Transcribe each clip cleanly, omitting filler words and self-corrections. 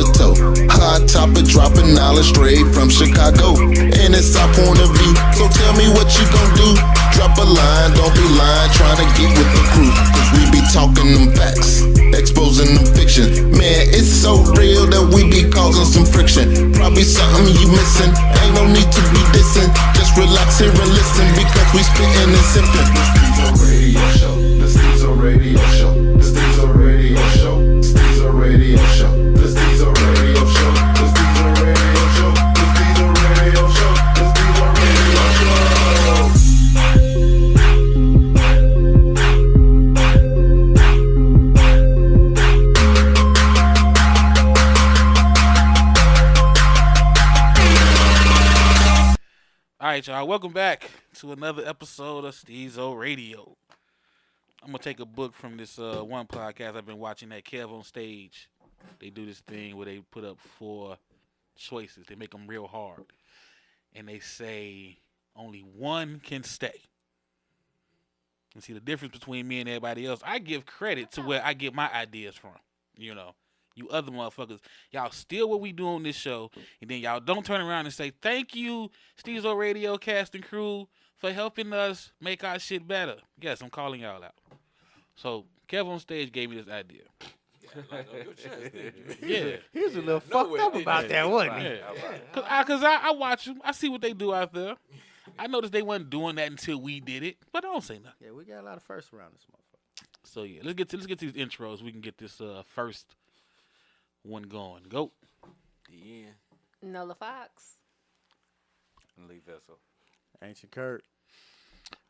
to toe. Hot topic dropping knowledge straight from Chicago. And it's our point of view, so tell me what you gon' do. Drop a line, don't be lying, trying to get with the crew. Cause we be talking them facts, exposing them fiction. Man, it's so real that we be causing some friction. Probably something you missing, ain't no need to be dissing. Just relax here and listen, because we spittin' and sippin'. The Stezo Radio Show, the Stezo Radio Show, the Stezo Radio Show, the Stezo Radio Show, the Stezo Radio Show, the Stezo Radio Show, the Stezo Radio Show. All right, y'all, welcome back to another episode of Stezo Radio. I'm going to take a book from this one podcast I've been watching at Kev on Stage. They do this thing where they put up 4 choices. They make them real hard. And they say only one can stay. And see, the difference between me and everybody else, I give credit to where I get my ideas from. You know, you other motherfuckers, y'all steal what we do on this show, and then y'all don't turn around and say, thank you, Stezo Radio cast and crew, for helping us make our shit better. Yes, I'm calling y'all out. So, Kev on Stage gave me this idea. Yeah. He was a little fucked up about that, wasn't he? Because I watch them. I see what they do out there. I noticed they wasn't doing that until we did it, but I don't say nothing. Yeah, we got a lot of firsts around this motherfucker. So, yeah, let's get to these intros. We can get this first one going. Go. Yeah. Nola Fox. Levizzle. Ancient Curt.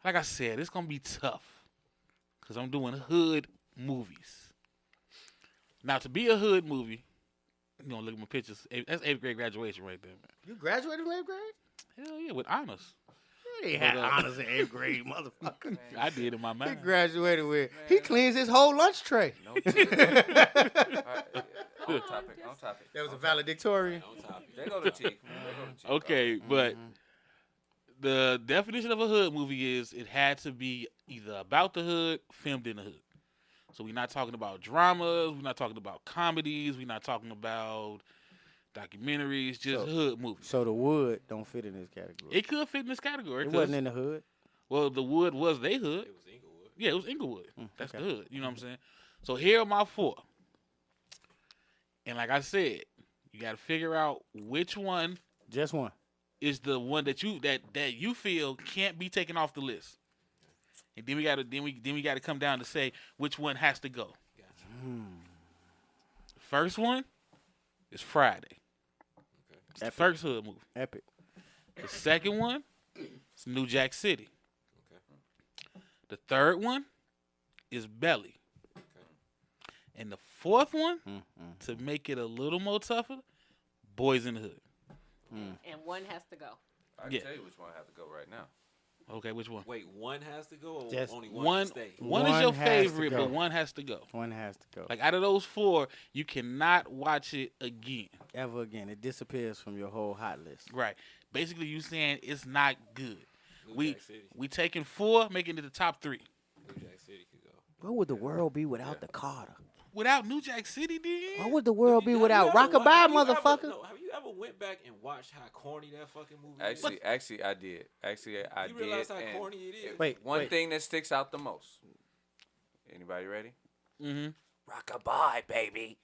Like I said, it's going to be tough. Because I'm doing hood movies. Now, to be a hood movie, you're going to look at my pictures. That's 8th grade graduation right there, man. You graduated from 8th grade? Hell yeah, with honors. You ain't had honors in 8th grade, motherfucker. I did in my He mind. graduated with, he cleans his whole lunch tray. No right. On topic. That was a valedictorian. On topic. They go to T. Okay, but the definition of a hood movie is it had to be either about the hood, filmed in the hood. So we're not talking about dramas, we're not talking about comedies, we're not talking about documentaries, just hood movies. So the wood don't fit in this category. It could fit in this category. It wasn't in the hood. Well, the wood was they hood. It was Inglewood. Yeah, it was Inglewood. That's okay. the hood. You know what I'm saying? So here are my 4. And like I said, you got to figure out which one Just one. is the one that you feel can't be taken off the list. And then we got to come down to say which one has to go. Gotcha. The first one is Friday. It's the first hood movie. Epic. The second one is New Jack City. Okay. The third one is Belly. And the fourth one, to make it a little more tougher, Boyz in the Hood. And one has to go. I can tell you which one I have to go right now. Okay, which one? Wait, one has to go or Just only one can stay? One is One your has to favorite, go. but one has to go. One has to go. Like, out of those 4, you cannot watch it again. Ever again. It disappears from your whole hot list. Right. Basically, you saying it's not good. New Jack City. We taking 4, making it the top 3. New Jack City could go. What would the world be without the Carter? Without New Jack City, then? What would the world be Have without you ever Rockabye, wa- motherfucker? Have you ever went back and watched how corny that fucking movie is? Actually, I did. I You did. realize how and corny it is? Wait, One thing that sticks out the most. Anybody ready? Mm-hmm. Rockabye, baby.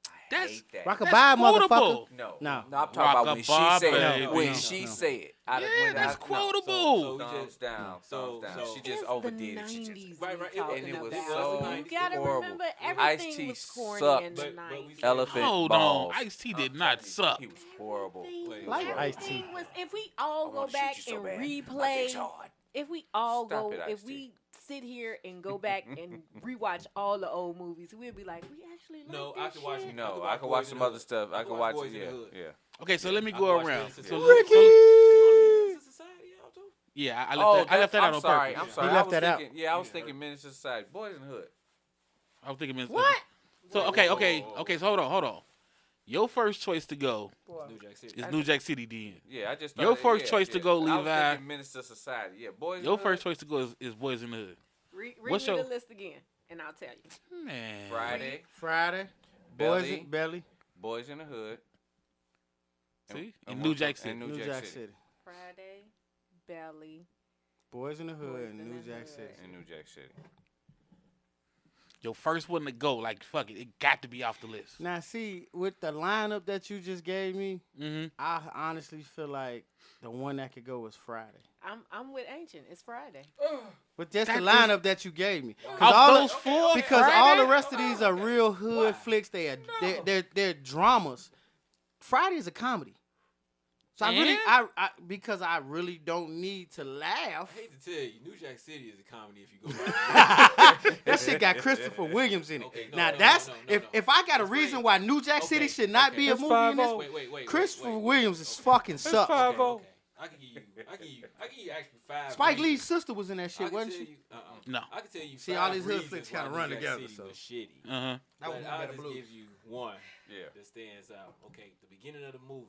I That's- hate that. Rockabye, motherfucker. quotable. No, No. I'm talking about when she Rockabye, said baby. it. When No, she no. said it. Yeah, that's quotable. Thumbs down. So- Thumbs down. so- She just It's overdid the it. She 90s just. Right, we right. talking And it was about. so You gotta horrible. remember Ice-T everything was corny sucked. in the But 90s. Elephant Hold on. balls. Ice-T did not suck. He was horrible. Everything- Like everything Ice-T. was, if we all I go wanna shoot back you so and bad. My replay, dick's hard. if we all Stop go, it, if Ice-T. we sit here and go back and rewatch all the old movies, we'd be like, we actually like No, this I could watch shit. No, I I could could watch watch Boyz some in the other Hood. stuff. I I could could watch watch it. Boyz in the Hood. Yeah. Okay, so let me I go watched around. Menace to So, Society out too? yeah, I Oh, left that out I'm on sorry. purpose. I'm sorry. He left I was that out. thinking, yeah, I was thinking Menace to Society. Boys in the Hood. I was thinking What? So so hold on. Your first choice to go New Jack City. is New Jack City, then. Yeah, I just Your thought first choice to go, I was Levi. thinking Menace to Society. Yeah, Boys in Your the first Hood. choice to go is Boyz in the Hood. Read What's me your- the list again, and I'll tell you. Man. Friday, Friday. Belly. Boys, Belly. Boyz in the Hood. See? And In one New from- Jack City. and New Jack City. Friday, Belly. Boys in the Hood Boys and in New the Jack Hood. City. And New Jack City. Your first one to go, like, fuck it. It got to be off the list. Now, see, with the lineup that you just gave me, Mm-hmm. I honestly feel like the one that could go is Friday. I'm with Ancient. It's Friday. But just That the lineup that you gave me. Off those four, Because Friday? all the rest of these are real hood flicks. They're dramas. Friday is a comedy. So because I really don't need to laugh. I hate to tell you, New Jack City is a comedy if you go back. That shit got Christopher Williams in it. Okay, no, now no, that's no, no, no. if I got a That's reason right. why New Jack City Okay, should not okay. be a That's movie in this. Wait. Christopher wait. Williams is fucking sucks. Okay. I can give you actually 5. Spike reasons. Lee's sister was in that I shit, can wasn't tell she? you, No. I can tell you. See, 5 all these hood reasons flicks why kinda New run Jack together, City so. was shitty. Uh-huh. That was But one I'll better just blues. give you one Yeah. that stands out. Okay, the beginning of the movie,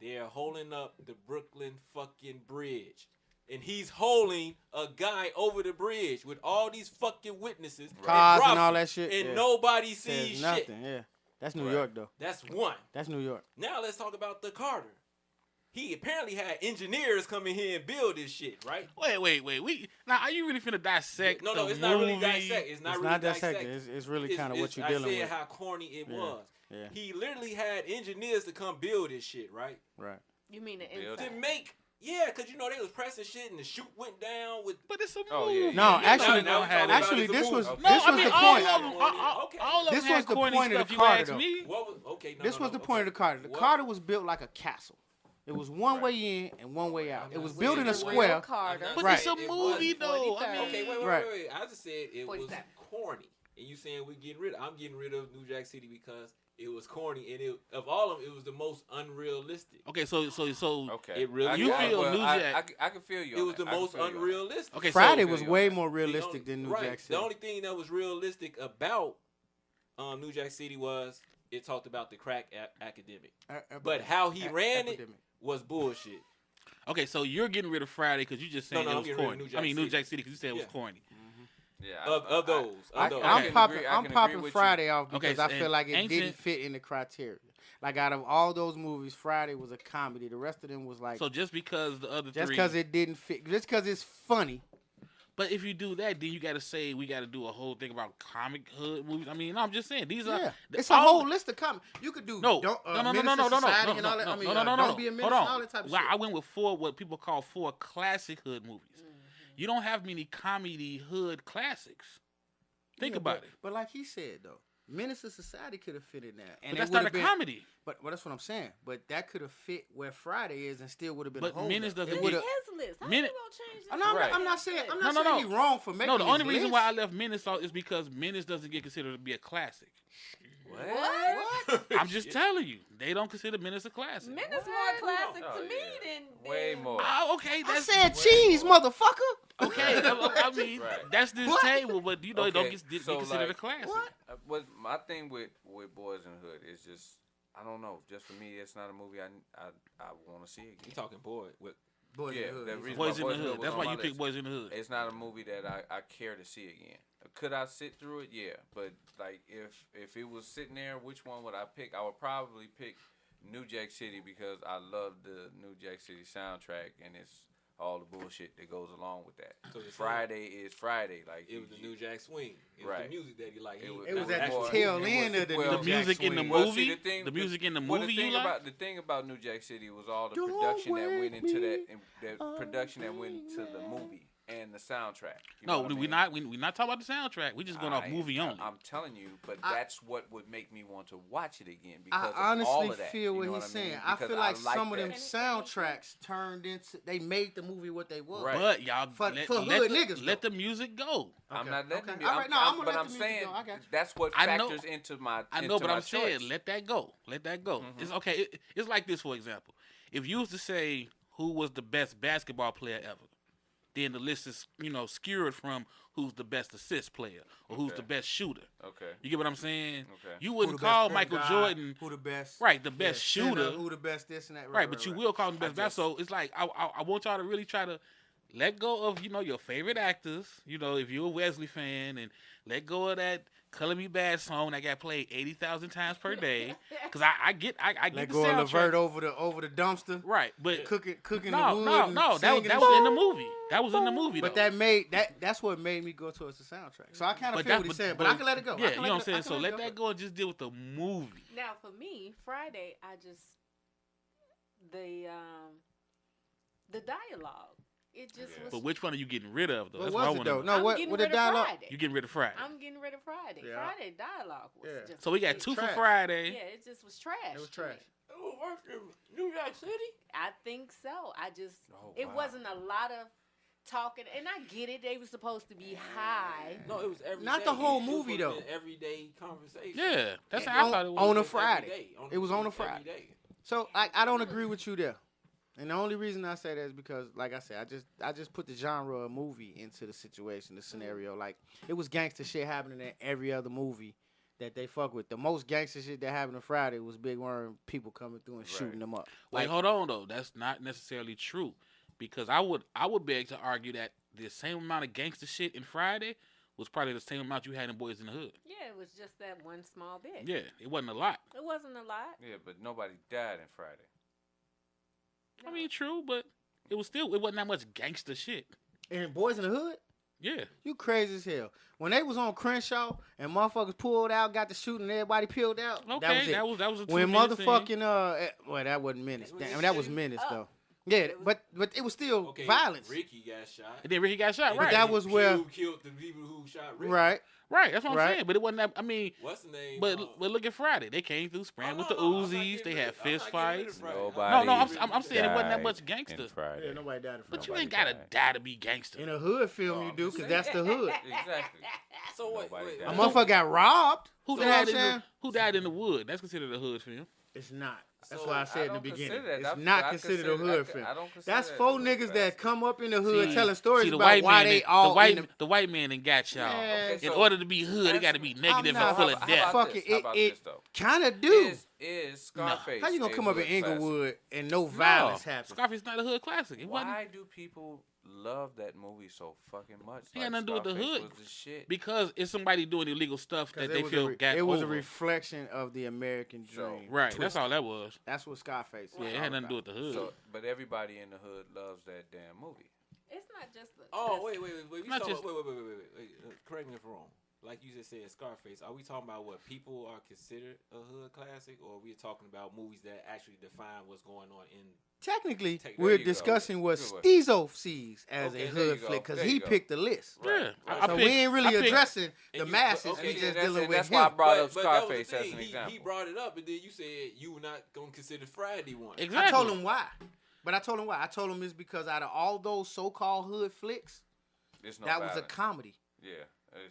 they're holding up the Brooklyn fucking bridge. And he's holding a guy over the bridge with all these fucking witnesses. Cars drops and all it, that shit. And yeah. nobody Says sees nothing. shit. Yeah, that's New Right. York though. That's one. That's New York. Now let's talk about the Carter. He apparently had engineers come in here and build this shit, right? Wait. Now, are you really finna dissect No, the it's not really movie? dissect. It's not It's really not dissect. dissected. It's really kind of what you're I dealing said with. how corny it Yeah. was. Yeah. He literally had engineers to come build this shit, right? Right. You mean the Build inside? To make, yeah, because you know they was pressing shit and the chute went down with. But it's a movie. Oh, yeah. No, actually, now we're talking about actually, it's a this was movie. No, this I was mean, the all point. of them, Okay. all of them This had was the corny point of stuff, the you Carter, ask though. me. What was okay? No, This no, was no, the point of okay. the Carter. The What- Carter was built like a castle. It was one way in and one way out. It was built in a square. Carter. But Right. it's a It movie, wasn't though. I 43rd. mean, Okay, wait. Right. I just said it was 47. corny, and you saying I'm getting rid of New Jack City because it was corny, and of all of them, it was the most unrealistic. Okay, so Okay. It really You was. feel New Jack- I can feel you. It on was the that. I can most feel you on that. unrealistic. okay, Friday so, was Okay, way okay. more The realistic only- than New right. Jack City. The only thing that was realistic about New Jack City was it talked about the crack academic, but how he ran it was bullshit. okay, so you're getting rid of Friday because you just saying No, it I'm was getting rid of corny. New Jack I mean, New City. Jack City because you said it was Yeah. corny. Yeah. Of those. I'm can popping. agree- I I'm can popping agree with Friday off Okay, because I so- feel like it and didn't Ancient- fit in the criteria. Like out of all those movies, Friday was a comedy. The rest of them was like So just because the other just three, because it didn't fit, just because it's funny. but if you do that, then you got to say we got to do a whole thing about comic hood movies. I mean, no, I'm just saying these are Yeah, the- it's a all- whole list of comedy. You could do No, don't, no, Menace to Society and all that. I mean, Don't Be a Menace Hold and all on. that type of Well, shit. I went with what people call 4 classic hood movies. You don't have many comedy hood classics. Think Yeah, about it. But like he said though, Menace to Society could have fit in there, and But it that's would not a have been. comedy. But well, that's what I'm saying. But that could have fit where Friday is, and still would have been. But a hold Menace up. doesn't It It's would've- his list. How Minute- you gonna change I'm that? not, Right. I'm not saying. I'm not No, saying no. he wrong for making. No, the only his reason list. why I left Menace off is because Menace doesn't get considered to be a classic. What? I'm just telling you, they don't consider Menace a classic. Menace more classic Oh, to me yeah. than Way more. Oh, okay, I that's said cheese, motherfucker. okay. I mean, Right. that's this What? table, but you know, it don't Okay, get so, considered a like, classic. What? What my thing with Boyz in the Hood is just I don't know. Just for me, it's not a movie I want to see again. You talking boy? With Boys in Yeah, the Hood. that reason- Boys in Boyz the in the Hood. Hood That's was why on you my pick list. Boys in the Hood. It's not a movie that I care to see again. Could I sit through it? Yeah, but like if it was sitting there, which one would I pick? I would probably pick New Jack City because I love the New Jack City soundtrack and it's all the bullshit that goes along with that. So the Friday is Friday, like it was the New Jack Swing. It was Right. the music that he liked. It was- It was it at was the tail more- it end was- of the well, New The Jack music in the Swing. Well, see, movie, the music in the movie you like? the thing about New Jack City was all the Don't production that went wake into that, me and the production that went into the movie and the soundtrack. You No, know what I we're mean? not. We're not talking about the soundtrack. We just going off movie only. I'm telling you, but I- that's what would make me want to watch it again I because of honestly all of that. feel You what know he's I mean? saying. I Because feel like some of that. them soundtracks turned into. They made the movie what they was. Right. But y'all For let hood the, niggas, let though. the music go. I'm Okay, not letting okay. you. All right, no, I'm gonna but let I'm the music saying go. I got you. that's what I know- factors into my. I know, into but my I'm saying choice. let that go. Let that go. It's okay. It's like this, for example. If you was to say who was the best basketball player ever, then the list is skewed from who's the best assist player or who's Okay. the best shooter. Okay. You get what I'm saying? Okay. You Who wouldn't the best call point Michael guard, Jordan Who the best? right the best center, shooter. Who the best this and that? Right, but you will call him the best basketball. So it's like I want y'all to really try to let go of your favorite actors. If you're a Wesley fan, and let go of that "Color Me Bad" song that got played 80,000 times per day. Because I get Let the go of soundtrack. Levert over the dumpster. Right, but Cooking no, the wood. no, and no. That singing and was shit. in the movie. That was in the movie. But though. that's what made me go towards the soundtrack. So I kind of But feel that- what he's but- saying, but but- I can let it go. Yeah, you know what I'm saying. So let that go and just deal with the movie. Now for me, Friday, the dialogue. It just was. But which one are you getting rid of though? What That's was what I it want to though? know. No, I'm what getting the rid of dialogue? Friday. You getting rid of Friday. I'm getting rid of Friday. Yeah. Friday dialogue was Yeah. just. So we got two for trash. Friday. Yeah, it just was trash. It was to me. trash. It was worse in New York City. I think so. Oh, It wow. wasn't a lot of talking, and I get it. They were supposed to be high. No, it was every Not day. the whole It was movie, though. an everyday conversation. Yeah, that's Yeah, how I thought it was. on a It was every Friday. day. It was on a every Friday. day. So I don't agree with you there. And the only reason I say that is because, like I said, I just put the genre of movie into the situation, the scenario. Like, it was gangster shit happening in every other movie that they fuck with. The most gangster shit that happened on Friday was Big Worm, people coming through and shooting them up. Wait, Like, hold on though. That's not necessarily true, because I would beg to argue that the same amount of gangster shit in Friday was probably the same amount you had in Boys in the Hood. Yeah, it was just that one small bit. Yeah, it wasn't a lot. It wasn't a lot. Yeah, but nobody died in Friday. I mean, true, but it wasn't that much gangster shit. and Boys in the Hood, Yeah, you crazy as hell. When they was on Crenshaw and motherfuckers pulled out, got the shooting, and everybody peeled out. okay, that was it. that was a When 2-minute scene. motherfucking well, that wasn't Menace. Damn, that was Menace though. Yeah, but it was still Okay, violence. Ricky got shot. And then Ricky got shot. And Right, that was where- Cube killed the people who shot Ricky. Right. right. That's what I'm Right. saying. But it wasn't that. I mean, What's the name? but look at Friday. They came through spraying with the Uzis. They had fist fights. Nobody I'm saying it wasn't that died much gangster. in Friday. Yeah, nobody died in But front. you Nobody ain't gotta died. die to be gangster. In a hood film, you do, because that's the hood. Exactly. So wait, Nobody wait. died. A motherfucker got robbed. Who You know what died I'm in saying? Who died in the wood? That's considered a hood film. It's not. That's So, why I said in the don't beginning. consider that. It's I- not I considered a consider- I hood c- film. I don't consider That's that four a hood niggas film. that come up in the hood See- telling stories see, the about white why man they and- all the white man and got y'all. Man, Okay, In so order to be hood, it got to be negative not- and full of how death. about Fuck this? it, How about it- this, though? kind of do. Is Scarface? How you gonna a come up in hood classic? Inglewood and no violence happens? Scarface not a hood classic. It wasn't Why do people love that movie so fucking much? It got nothing to do with the Scarface hood. was the shit. because it's somebody doing illegal stuff that they It feel got it was a over. reflection of the American So- dream. Right, Twisted. that's all that was. That's what Scarface. Yeah, it had nothing to do with the hood. So, but everybody in the hood loves that damn movie. It's not just the. Oh, wait. We Not talking just- about, wait. Correct me if I'm wrong. Like you just said, Scarface. Are we talking about what people are considered a hood classic, or are we talking about movies that actually define what's going on in? Technically, There we're you go. discussing what Good one. Stezo sees as Okay, a there hood you go. flick because There he you go. picked the list. Yeah, Right. I So picked- we ain't I really picked- addressing the And you- masses. okay, we yeah, just that's dealing it. with That's him. why I brought up But that was the Scarface as thing. an He example. brought it up, and then you said you were not gonna consider Friday one. Exactly. I told him why. But I told him why. I told him it's because out of all those so-called hood flicks, There's no that was a violence. comedy. Yeah.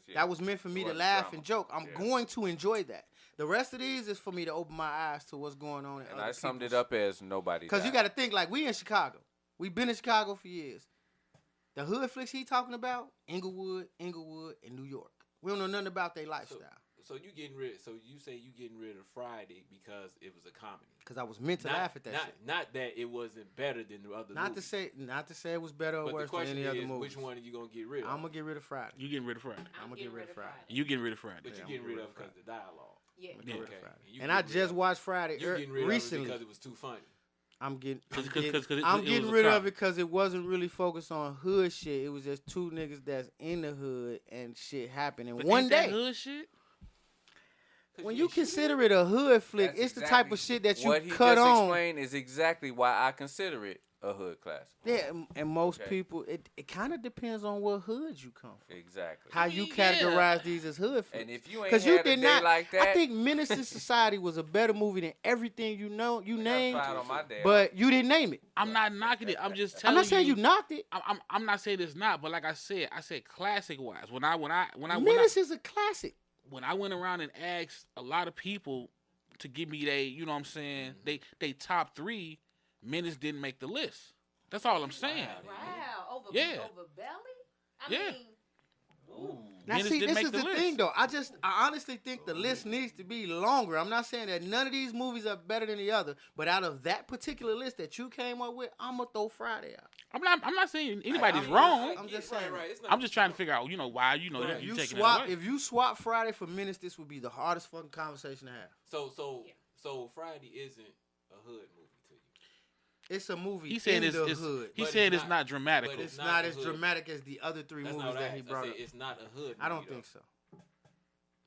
Yeah. That was meant for me It to wasn't laugh drama. and joke. I'm Yeah. going to enjoy that. The rest of these is for me to open my eyes to what's going on in And other I summed it people's- up as nobody. Because you got to think, like, we in Chicago. We've been in Chicago for years. The hood flicks he talking about, Inglewood, and New York. We don't know nothing about their lifestyle. So you getting rid? So you say you getting rid of Friday because it was a comedy? Because I was meant to laugh at that shit. Not that it wasn't better than the other. Not movies. to say it was better or But the worse than question any other is, movie. which one are you gonna get rid of? I'm going to get rid of Friday. You getting rid of Friday. I'm going to get rid of Friday. You getting rid of Friday. But Yeah, you I'm getting gonna rid get of rid of because of the dialogue. Yeah. I'm gonna get rid of Okay. Friday. You And I getting rid just of- watched Friday You getting rid recently. of it because it was too funny. I'm getting Cause I'm it was getting a rid of comedy. it because it wasn't really focused on hood shit. It was just two niggas that's in the hood and shit happening But one ain't that day. hood shit. When you consider it a hood flick, That's it's the type exactly of shit that you what he cut just on. explained is exactly why I consider it a hood classic. Yeah, and most Okay. people, it kind of depends on what hood you come from. Exactly. How you Yeah. categorize these as hood flicks. And if you ain't Because had you a did day not. like that, I think Menace to Society was a better movie than everything you I named, got fired on my day. but you didn't name it. I'm not knocking it. I'm just I'm telling not saying you knocked it. I'm not saying it's not, but like I said classic wise. When I Menace is a classic. when I went around and asked a lot of people to give me you know what I'm saying, they top 3, Menace didn't make the list. That's all I'm saying. Wow. Over Yeah. Belly? I Yeah. mean, Now, Menace see, didn't this make is the the list. thing, though. I honestly think the list needs to be longer. I'm not saying that none of these movies are better than the other, but out of that particular list that you came up with, I'm gonna throw Friday out. I'm not saying anybody's I'm wrong. I'm just saying. Right. It's not, I'm just trying to figure out, why If you you taking swap, that away. if you swap Friday for Menace, this would be the hardest fucking conversation to have. So Friday isn't a hood movie to you. It's a movie He said in the it's hood. he But said it's it's not dramatic. but It's not not a as hood. dramatic as the other three That's movies not what that I he asked. brought I up. said it's not a hood movie. I don't though. think so.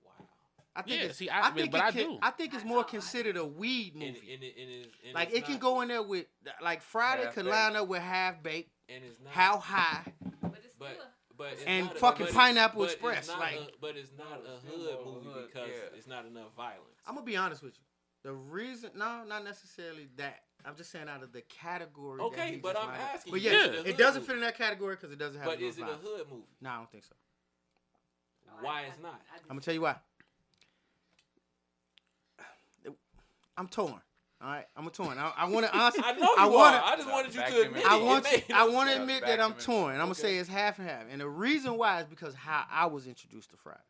Wow. I think Yeah, it's, see, I think but it I can- do. I think it's more considered a weed And movie. and Like it's it can not- go in there with like Friday Half could Baked. line up with Half Baked, and it's not How High, But it's still but it's and not a- fucking but it- Pineapple but Express, It's not like- but it's not a hood movie because it's not enough violence. I'm gonna be honest with you. The reason, no, not necessarily that. I'm just saying out of the category. that Okay, he but just I'm lined up. asking But you, yeah, is it a it hood doesn't movie? fit in that category because it doesn't have. But enough is it a violence. hood movie? No, I don't think so. Why it's not? I'm gonna tell you why. I'm torn. All right, I'm torn. I want to honestly. I know you I are. wanna- I just wanted you Back to to admit me. it. I It want made I no want to sense. admit Back that to I'm me. torn. And I'm gonna Okay. say it's half and half. And the reason why is because how I was introduced to Friday,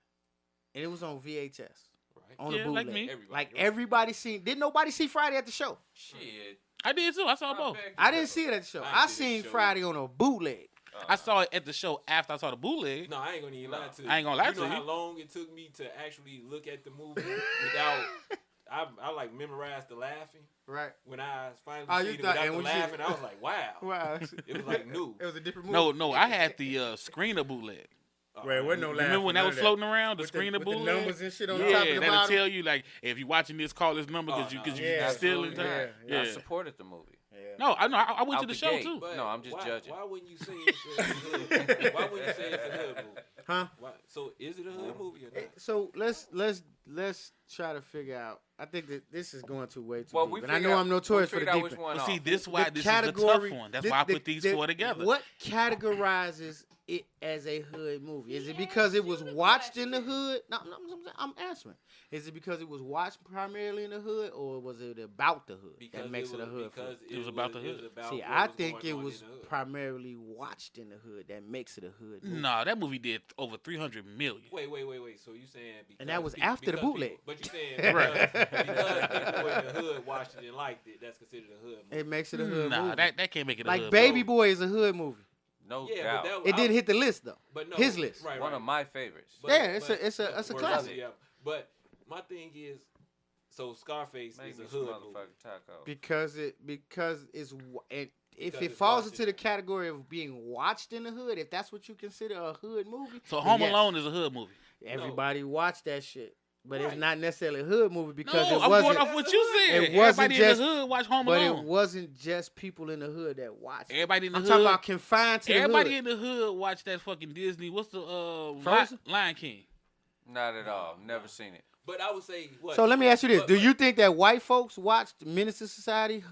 and it was on VHS Right. on Yeah, the like bootleg. me. Like everybody seen. Didn't nobody see Friday at the show? Shit. I did too. I saw I both. beg I to didn't differ. see it at the show. I I ain't see it at seen the show. Friday on a bootleg. I saw it at the show after I saw the bootleg. No, I ain't gonna even lie to you. I ain't gonna lie you to know you. how long it took me to actually look at the movie without. I like memorized the laughing Right. when I finally Oh, you seen it thought- without and the when you- laughing. I was like, wow. Wow. It was like new. It was a different movie. No, I had the screener bootleg. Wait, wasn't no Remember when that was floating around, the With screener with bootleg? the numbers and shit on the Yeah, top and the that'll bottom. tell you like if you're watching this, call this number because Oh, you no. because you Yeah, still in Absolutely time. not. Yeah. I supported the movie. No, I went Out to the the show gate. too. But No, I'm just why, judging. Why wouldn't you say it's a hood? Why wouldn't you say it's a hood movie? Huh? Why, so is it a hood movie or not? So let's try to figure out. I think that this is going too way too Well, deep. we And I figured know out- I'm notorious we for the figured out deep which end. one But see, off. this why The this is the tough one. That's why I put these four together. What categorizes it as a hood movie? Is it because it was watched in the hood? No, I'm answering. Is it because it was watched primarily in the hood, or was it about the hood that makes it a hood film? It was about the hood. See, what I was think going it on was in the hood. primarily watched in the hood that makes it a hood movie. No, that movie did over 300 million. Wait. So you saying because And that was people- after the because bootleg. people- But you saying Right. because people in the hood watched it and liked it, that's considered a hood movie. It makes it a hood Nah, movie. that can't make it a Like hood Baby movie. Boy is a hood movie. No Yeah, doubt. but that It didn't hit the list though. But no, his list. Right. One of my favorites. But- Yeah, it's but- a but- classic. Yeah, but my thing is, so Scarface Make is a me some hood movie. motherfucking taco. Because it's if Because it it's falls watched into in the the- category of being watched in the hood, if that's what you consider a hood movie, So then Home yes, Alone is a hood movie. everybody watched that shit, but it's Right. not necessarily a hood movie because No, it I'm wasn't. going off what you said. It wasn't Everybody just- in the hood watch Home But Alone. it wasn't just people in the hood that watched. It. Everybody in the I'm hood. talking about confined to Everybody the in the hood watch that fucking Disney. What's the Frozen? Lion King? Not at all. Never seen it. But I would say what? So let me ask you this: But- do but- you think that white folks watched Menace to Society,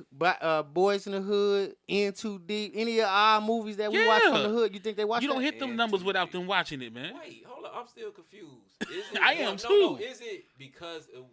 Boys in the Hood, In Too Deep, any of our movies that we watch from Yeah. the hood? You think they watched? You don't that? hit them And numbers TV. without them watching it, man. Wait, hold up. I'm still confused. Is it, I am no, too. Is it because of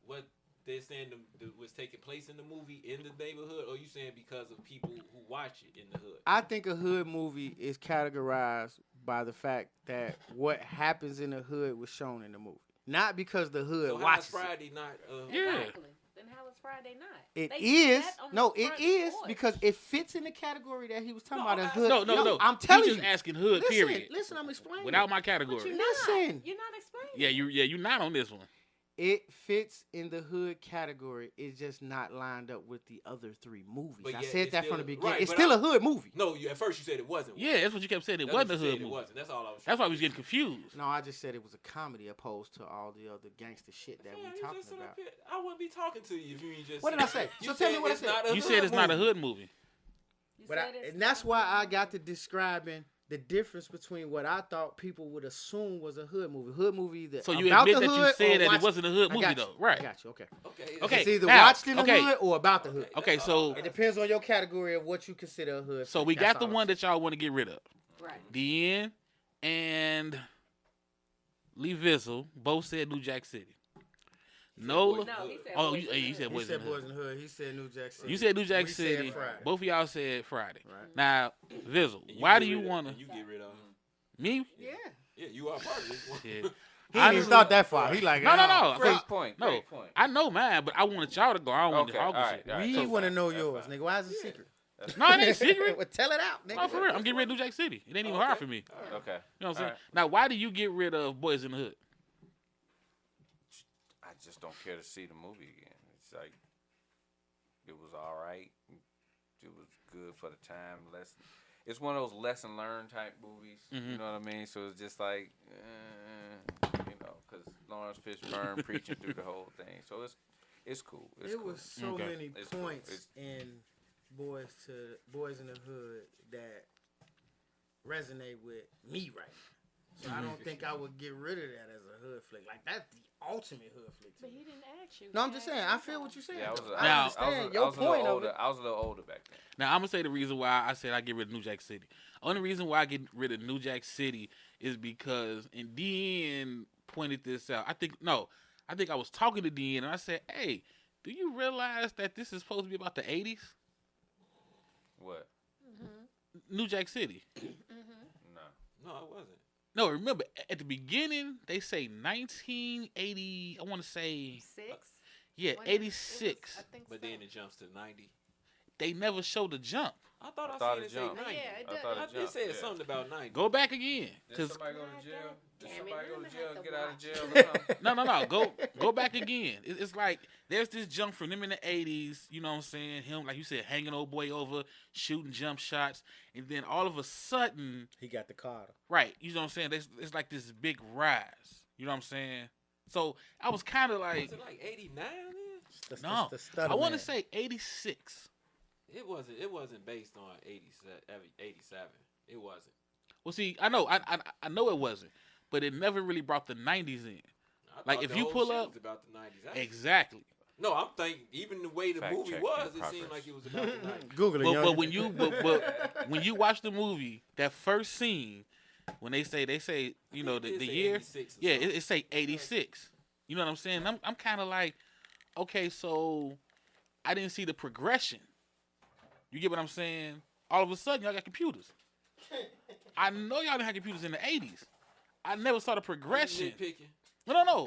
what they're saying was taking place in the movie in the neighborhood, or you saying because of people who watch it in the hood? I think a hood movie is categorized by the fact that what happens in the hood was shown in the movie, not because the hood So how is watches it. Friday not? Yeah. Exactly. Then how is Friday not? It They is sat on no, the it front is porch. because it fits in the category that he was talking No, about. I'm A asking- hood. No. I'm telling You you. just asking hood, Listen, period. listen, I'm explaining. Without my But category. you're Listen. not. You're not explaining. Yeah, you're not on this one. It fits in the hood category. It's just not lined up with the other three movies. But I yet said it's that still- from the beginning. right, it's but still I- a hood movie. No, at first you said it wasn't. Yeah, that's what you kept saying. It That's wasn't what a you hood said, movie. It wasn't. That's all I was. That's why we was getting confused. No, I just said it was a comedy opposed to all the other gangster shit that Yeah, we you talking just sit about. up here. I wouldn't be talking to you if you ain't just. What did I say? You So tell me said what I it's said. not a You hood said it's not a movie. hood movie. You But said it's and that's not why a I hood got to movie. describing the difference between what I thought people would assume was a hood movie. Hood movie that So you about admit the that you hood said or that it watched- wasn't a hood I movie got you. though, right? I got you. Okay. Okay. Okay. It's either now, watched in the okay. hood or about the hood. Okay, so It depends on your category of what you consider a hood. so we That's got the all I'm one that y'all want to get rid of. Right. DN and Levizzle both said New Jack City. Nola. No, he said Oh, Boys you in the said Hood. He Boys said in the Boys Hood. in the Hood. He said New Jack City. You said New Jack We City. said Friday. Both of y'all said Friday. Right. Now, Vizzle, And why get do you rid of- want and to? You get rid of. Me? Yeah. Yeah, you are part of this one. Yeah. He ain't even thought that far. He like, No. Great point. No, Great point. I know mine, but I wanted y'all to go. I don't want Okay, to argue all right, shit. all right. We That's want to fine. know That's yours, fine. nigga. Why is it secret? No, it ain't secret. Well, tell it out, nigga. No, for real. I'm getting rid of New Jack City. It ain't even hard for me. Okay. You know what I'm saying? Alright. Now, why do you get rid of Boyz in the Hood? I just don't care to see the movie again. It's like it was all right. It was good for the time. It's one of those lesson learned type movies. Mhm. You know what I mean? So it's just like, because Lawrence Fishburne preaching through the whole thing. So it's cool. It's It cool. was so Okay. many It's cool. points in Boys in the Hood that resonate with me right now. So I don't think I would get rid of that as a hood flick. Like that's the ultimate hood flick to But me. he didn't ask you. No, I'm He just asked saying. you I feel though. what you're saying. Yeah, I Now- understand your point of it. I was a little older back then. Now, I'm going to say the reason why I said I get rid of New Jack City. Only reason why I get rid of New Jack City is because, and Dean pointed this out. I think I was talking to Dean, and I said, hey, do you realize that this is supposed to be about the 80s? What? New Jack City. No. No, it wasn't. No, remember, at the beginning, they say 1980, I want to say, 6. yeah, When it- it was, 86. I think But so. then it jumps to 90. They never showed the jump. I thought I thought seen it it say jumped. 90. Yeah, it I does. thought I it did jumped. say Yeah. something about 90. Go back again. Did 'Cause somebody go to jail? Did Damn it, somebody go I'm to gonna jail? have to Get out of watch jail it. or something? No. Go back again. It's like there's this jump from them in the 80s, you know what I'm saying? Him, like you said, hanging old boy over, shooting jump shots, and then all of a sudden, He got the Carter. right, you know what I'm saying? It's like this big rise. You know what I'm saying? So I was kind of like, Was it like 89 then? no, I want to say 86. It wasn't based on 87. It wasn't. Well, see, I know it wasn't, but it never really brought the 90s in. I Like, thought if the you whole pull shit up- was about the 90s. Actually. Exactly. No, I'm thinking even the way the Fact movie check was, in it seemed progress. like it was about the 90s. Google it. But young. when you but when you watch the movie, that first scene when they say you know It the say year, 86 or yeah, something. it say 86. You know what I'm saying? I'm kind of like, okay, so I didn't see the progression. You get what I'm saying? All of a sudden, y'all got computers. I know y'all didn't have computers in the 80s. I never saw the progression. Nitpicking. No.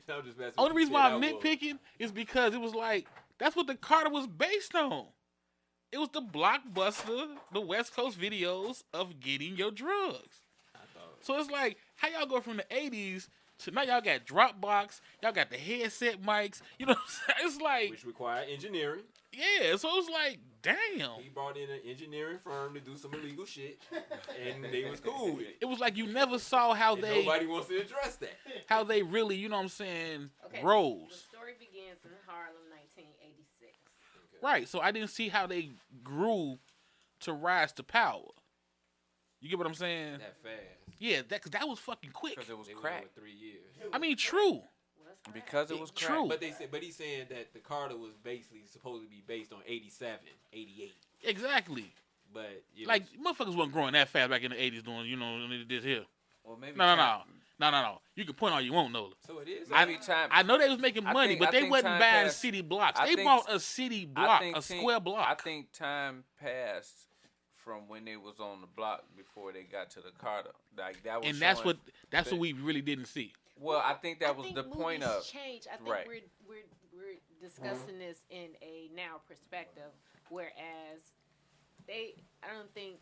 I'm just messing Only with reason you. why Shit, I'm I was. nitpicking is because it was like that's what the Carter was based on. It was the blockbuster, the West Coast videos of getting your drugs. I thought. So it's like how y'all go from the 80s to now y'all got Dropbox, y'all got the headset mics. You know what I'm saying? It's like Which required engineering. yeah. So it's like damn. He brought in an engineering firm to do some illegal shit, and they was cool with it. It was like you never saw how And they nobody wants to address that. really, you know what I'm saying, Okay, rose. The story begins in Harlem, 1986. Right. So I didn't see how they grew to rise to power. You get what I'm saying? That fast. Yeah, that was fucking quick. Because it was They went crack. over 3 years. I mean, true. Well, that's correct. Because it was crack. True. But he's saying that the Carter was basically supposed to be based on 87, 88. Exactly. But it Like was, motherfuckers wasn't growing that fast back in the 80s doing, you know, this here. Well, maybe No. time- You can point all you want, Nola. so it is. Maybe time. I know they was making I money, think- but I they think wasn't time buying passed. city blocks. I They think- bought a city block, a square block. I think time passed from when they was on the block before they got to the Carter. Like that was. and that's showing- what we really didn't see. Well, I think that was I the think point movies of. change. I think right. we're discussing this in a now perspective, whereas I don't think.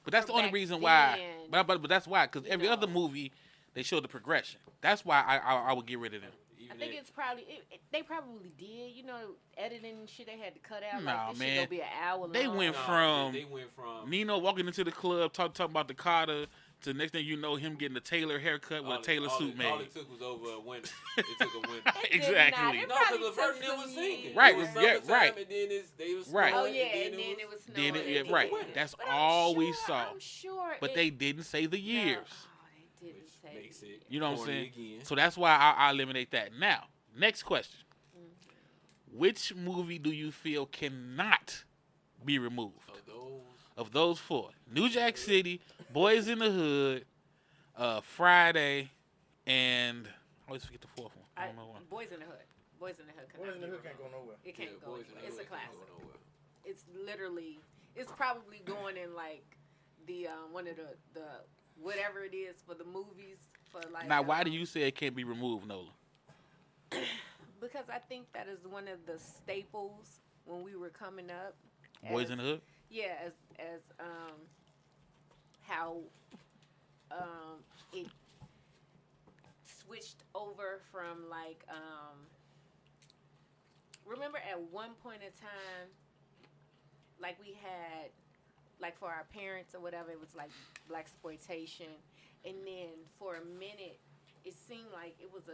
But that's the only back reason why. then, But that's why, because every you other know. movie they showed the progression. That's why I would get rid of them. I think it's probably they probably did. You know, editing and shit they had to cut out. Nah, like, this man. shit gonna be an hour They long. went No, from they went from Nino walking into the club talking about the Carter to the next thing you know him getting a Taylor haircut with a Taylor suit All made. it took was over a winter. It took a winter. It did Exactly. not. It No, probably because the took first they some was singing. years. Right, It was yeah, summertime, right. And then they was Right. Oh snowing, yeah, and then it was snowing. Then and it, then right. winter. That's But I'm all we sure- saw. I'm sure. But they didn't say the years. Oh, they didn't Which say makes the it- years. You know what I'm corny saying? again. So that's why I eliminate that. Now, next question. Which movie do you feel cannot be removed? Of those four. New Jack City, Boyz in the Hood, Friday, and I always forget the fourth one. I don't know one. Boys in the Hood. Boys in the Hood. Boys in the Hood can't go nowhere. It can't go. Boys in the Anywhere. It's a Hood can't classic. go nowhere. It's literally. It's probably going in like the one of the whatever it is for the movies for like. Now, why do you say it can't be removed, Nola? Because I think that is one of the staples when we were coming up. Boys in the Hood. Yeah, as how it switched over from like remember at one point in time, like we had like for our parents or whatever, it was like blaxploitation, and then for a minute it seemed like it was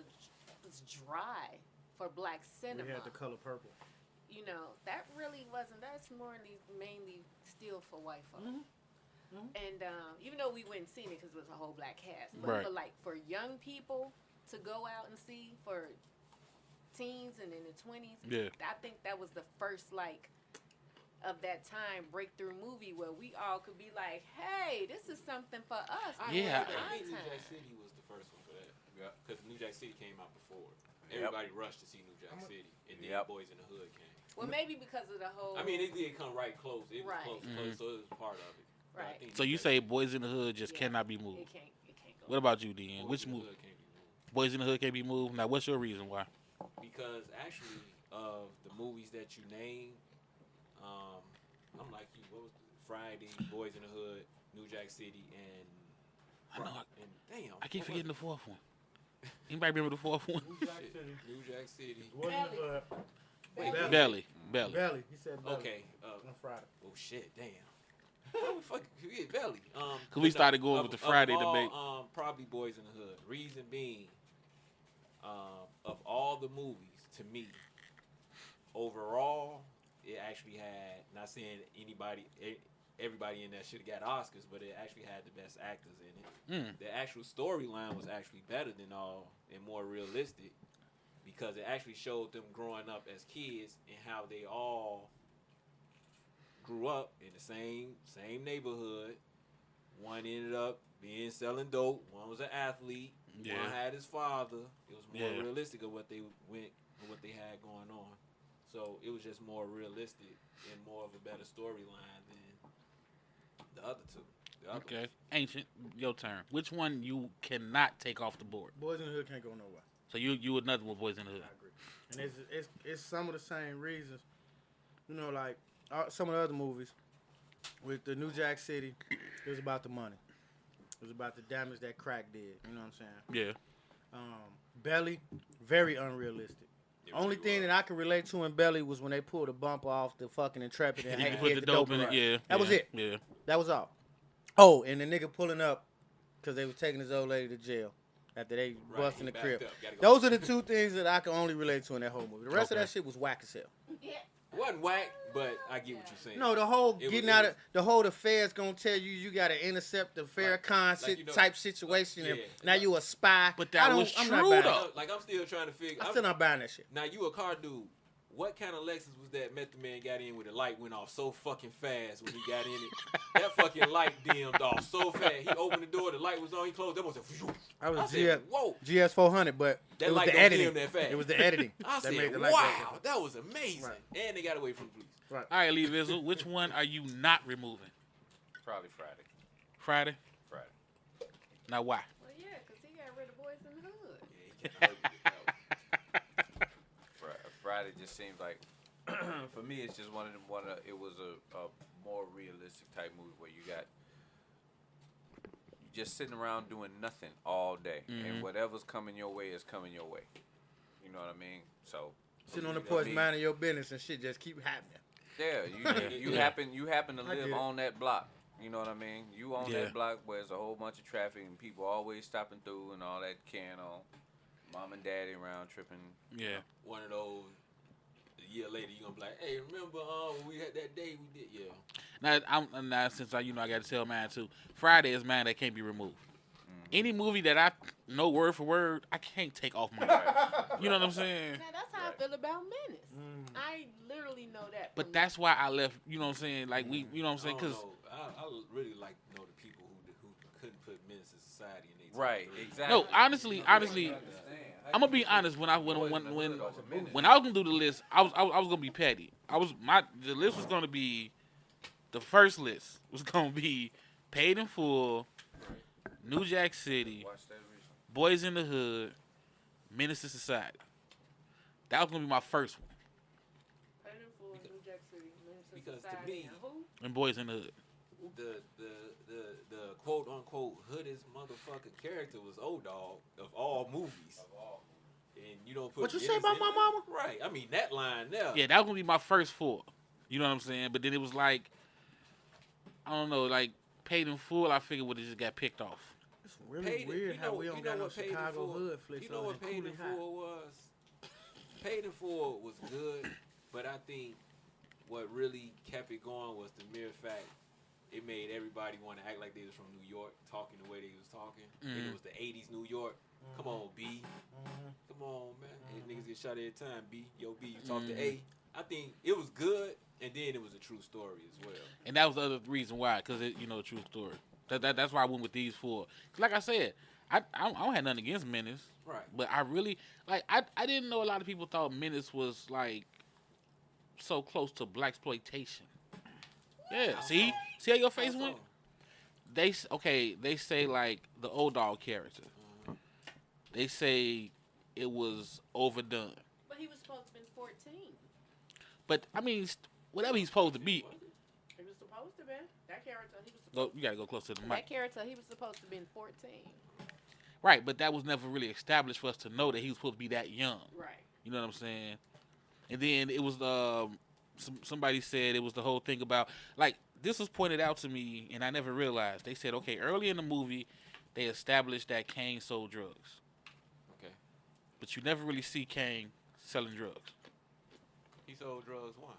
dry for black cinema. We had the color purple. You know, that really wasn't. That's mainly still for white folks. And even though we went and seen it because it was a whole black cast, but Right. for like for young people to go out and see, for teens and in the 20s, Yeah. I think that was the first like of that time breakthrough movie where we all could be like, hey, this is something for us. Yeah. I think New Time. Jack City was the first one for that. Because New Jack City came out before. Yep. Everybody rushed to see New Jack City. And then Yep. Boys in the Hood came. Well, maybe because of the whole. I mean, it did come right close. It was Right. close, so it was part of it. But I Right. think So New you Jack say City- Boys in the Hood just Yeah. cannot be moved. It can't go. What about you, Dean? Boys Which in the movie? Hood can't be moved. Boys in the Hood can't be moved. Now, what's your reason why? Because actually, of the movies that you named, I'm like you. What was Friday, Boys in the Hood, New Jack City, I know. and damn, I keep what forgetting the fourth one. Anybody remember the fourth one? New Jack Shit. City. New Jack City. Wait, Belly. Belly. Belly. He said Belly. Okay. On Friday. Oh shit, damn. How the fuck you get Belly? Because we started going of- with the of Friday all, debate. Probably Boys in the Hood. Reason being, of all the movies, to me, overall, it actually had. Not saying everybody in that should have got Oscars, but it actually had the best actors in it. The actual storyline was actually better than all and more realistic because it actually showed them growing up as kids and how they all grew up in the same neighborhood. One ended up being selling dope. One was an athlete. Yeah. One had his father. It was more Yeah. realistic of what they what they had going on. So it was just more realistic and more of a better storyline than the other two. The other Okay. ones. Ancient, your turn. Which one you cannot take off the board? Boys in the Hood can't go nowhere. So you another one, Boys in the Hood. I agree. And it's some of the same reasons. You know, like some of the other movies with the New Jack City, it was about the money. It was about the damage that crack did. You know what I'm saying? Yeah. Belly, very unrealistic. It Only really thing was. that I can relate to in Belly was when they pulled a bumper off the fucking Intrepid and You had put the dope in it. around. Yeah. That was it. Yeah. That was all. Oh, and the nigga pulling up because they was taking his old lady to jail after they Right, busting he the crib. backed up. Gotta go. Those are the two things that I can only relate to in that whole movie. The rest of Okay. that shit was whack as hell. Yeah. Wasn't whack, but I get what you're saying. No, the whole It getting was- out of the whole the fair's gonna tell you gotta intercept the Farrakhan like, you know, type situation, and yeah. now you a spy. But that I don't- was I'm not true, buying though. it. Like I'm still trying to figure. I'm still not buying that shit. Now you a car dude. What kind of Lexus was that Method Man got in where the light went off so fucking fast when he got in it? That fucking light dimmed off so fast. He opened the door, the light was on, he closed. That was a phew. I was I said, whoa. GS 400, but That it was light the don't editing. dim that fast. It was the editing. I that made said, the light wow, go. that was amazing. Right. And they got away from the police. Right. All right, Levizzle. Which one are you not removing? Probably Friday. Friday. Friday. Now why? Well, yeah, because he got rid of Boys in the Hood. Yeah, he can't argue with that one. Friday just seems like, for me, it's just it was a more realistic type movie where you just sitting around doing nothing all day, and whatever's coming your way is coming your way. You know what I mean? So Sitting on the I porch mean, minding your business and shit just keep happening. Yeah, you Yeah. happen to I live get it. on that block. You know what I mean? You on Yeah. that block where there's a whole bunch of traffic and people always stopping through and all that carrying on. Mom and daddy around tripping. Yeah. One of those, a year later, you're going to be like, hey, remember when we had that day we did? Yeah. Now since I got to tell mine too. Friday is mine that can't be removed. Any movie that I know word for word, I can't take off my. You know what I'm saying? Now, that's how I feel about Menace. I literally know that. But from- that's why I left. You know what I'm saying? Like you know what I'm saying? I don't Because know. I really like to know the people who couldn't put menace to society in their Right, top three. exactly. no, honestly, I'm gonna be honest. When I was gonna do the list, I was gonna be petty. The list was gonna be the first list was gonna be Paid in Full, New Jack City, Watch that recently. Boys in the Hood, Menace to Society. That was gonna be my first one. Because to me, And Boys in the Hood. the quote unquote hoodest motherfucker character was Old Dog of all movies. And you don't put What you Menace say about in my it. mama? Right. I mean that line there. Yeah, that was gonna be my first four. You know what I'm saying? But then it was like, I don't know, like Paid in Full. I figured would have just got picked off. It's really Paid- weird you how know- we you don't know got no what Paid in Chicago Full- hood flicks. You know on what it. Paid in Cool and hot. Full was? Paid in Full was good, but I think what really kept it going was the mere fact it made everybody want to act like they was from New York, talking the way they was talking. And it was the 80s New York. Come on, B. Come on, man. And niggas get shot every time, B. Yo, B, you talk to A. I think it was good, and then it was a true story as well. And that was the other reason why, because it, true story. That's why I went with these four. Like I said, I don't have nothing against Menace, Right. but I really I didn't know a lot of people thought Menace was like so close to blaxploitation. Yeah, see how your face went. They say like the Old Dog character. They say it was overdone. But he was supposed to be 14. But I mean, whatever he's supposed to be. He was supposed to be. That character, he was Go, supposed you gotta go close to the mic. That character, he was supposed to be 14. Right, but that was never really established for us to know that he was supposed to be that young. Right. You know what I'm saying? And then it was somebody said it was the whole thing about like this was pointed out to me and I never realized. They said okay, early in the movie they established that Kane sold drugs. Okay. But you never really see Kane selling drugs. He sold drugs once.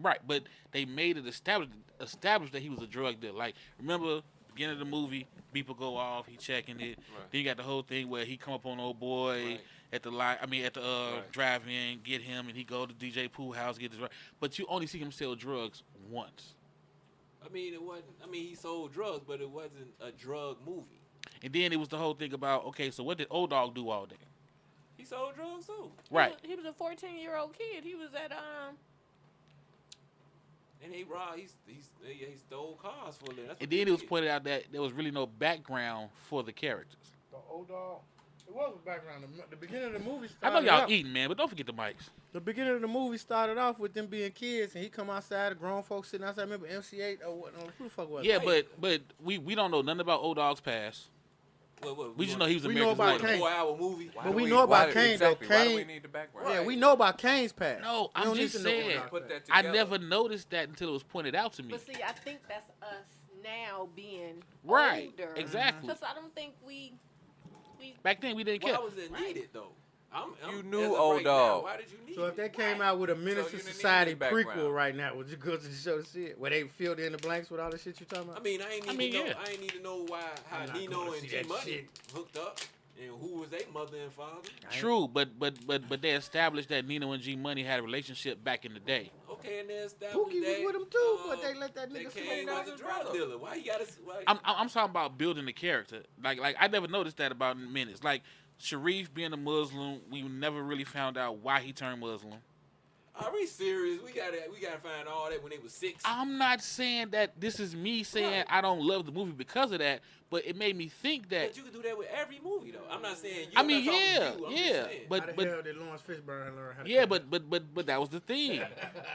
Right, but they made it established that he was a drug dealer. Like remember beginning of the movie, beeper go off, he checking it. Right. Then you got the whole thing where he come up on old boy. Right. At the Right. drive-in, get him, and he go to DJ Pooh house, get his drug. But you only see him sell drugs once. I mean, it wasn't. I mean, he sold drugs, but it wasn't a drug movie. And then it was the whole thing about, okay, so what did Old Dog do all day? He sold drugs too. Right. He was a 14-year-old kid. He was at And he robbed. He stole cars for a living. That's And what he then it was did. pointed out that there was really no background for the characters. The Old Dog. It was a background. The beginning of the movie I started know y'all out- eating, man, but don't forget the mics. The beginning of the movie started off with them being kids, and he come outside, the grown folks sitting outside. Remember MC8 or what? Who the fuck was it? Yeah, but we don't know nothing about Old Dog's past. What, We just know he was We know America's about Wanted. Kane. 4-hour movie. But we know about Kane, though. Exactly. Why do we Kane- need the background? Yeah, Right. we know about Kane's past. No, We I'm don't need just to know Old saying. Dog's Put past. that I together. never noticed that until it was pointed out to me. But see, I think that's us now being Right, older. exactly. Because I don't think we Back then we didn't Why care. was it needed though? You as knew of Old right now, Dog. why did you need So if it? they came out with a Menace So to you didn't need Society any background. prequel right now, would you go to the show to see it? Where they filled in the blanks with all the shit you talking about? I mean, I ain't need to know. yeah. I ain't need to know how I'm not Nino gonna and see G that Money shit. hooked up and who was their mother and father. True, but they established that Nino and G Money had a relationship back in the day. Okay, and they established Pookie that. was with him too, but they let that That nigga Kane slip. was a drug dealer. Why he got to? I'm talking about building the character. Like I never noticed that about Menace. Like Sharif being a Muslim, we never really found out why he turned Muslim. Are we serious? We gotta find all that when they was 6. I'm not saying that this is me saying Right. I don't love the movie because of that, but it made me think that. But you can do that with every movie though. I'm not saying you. I I'm mean, not talking yeah, to you. I'm yeah, just saying. How but the hell did Lawrence Fishburne learn how to yeah, cook? but that was the thing.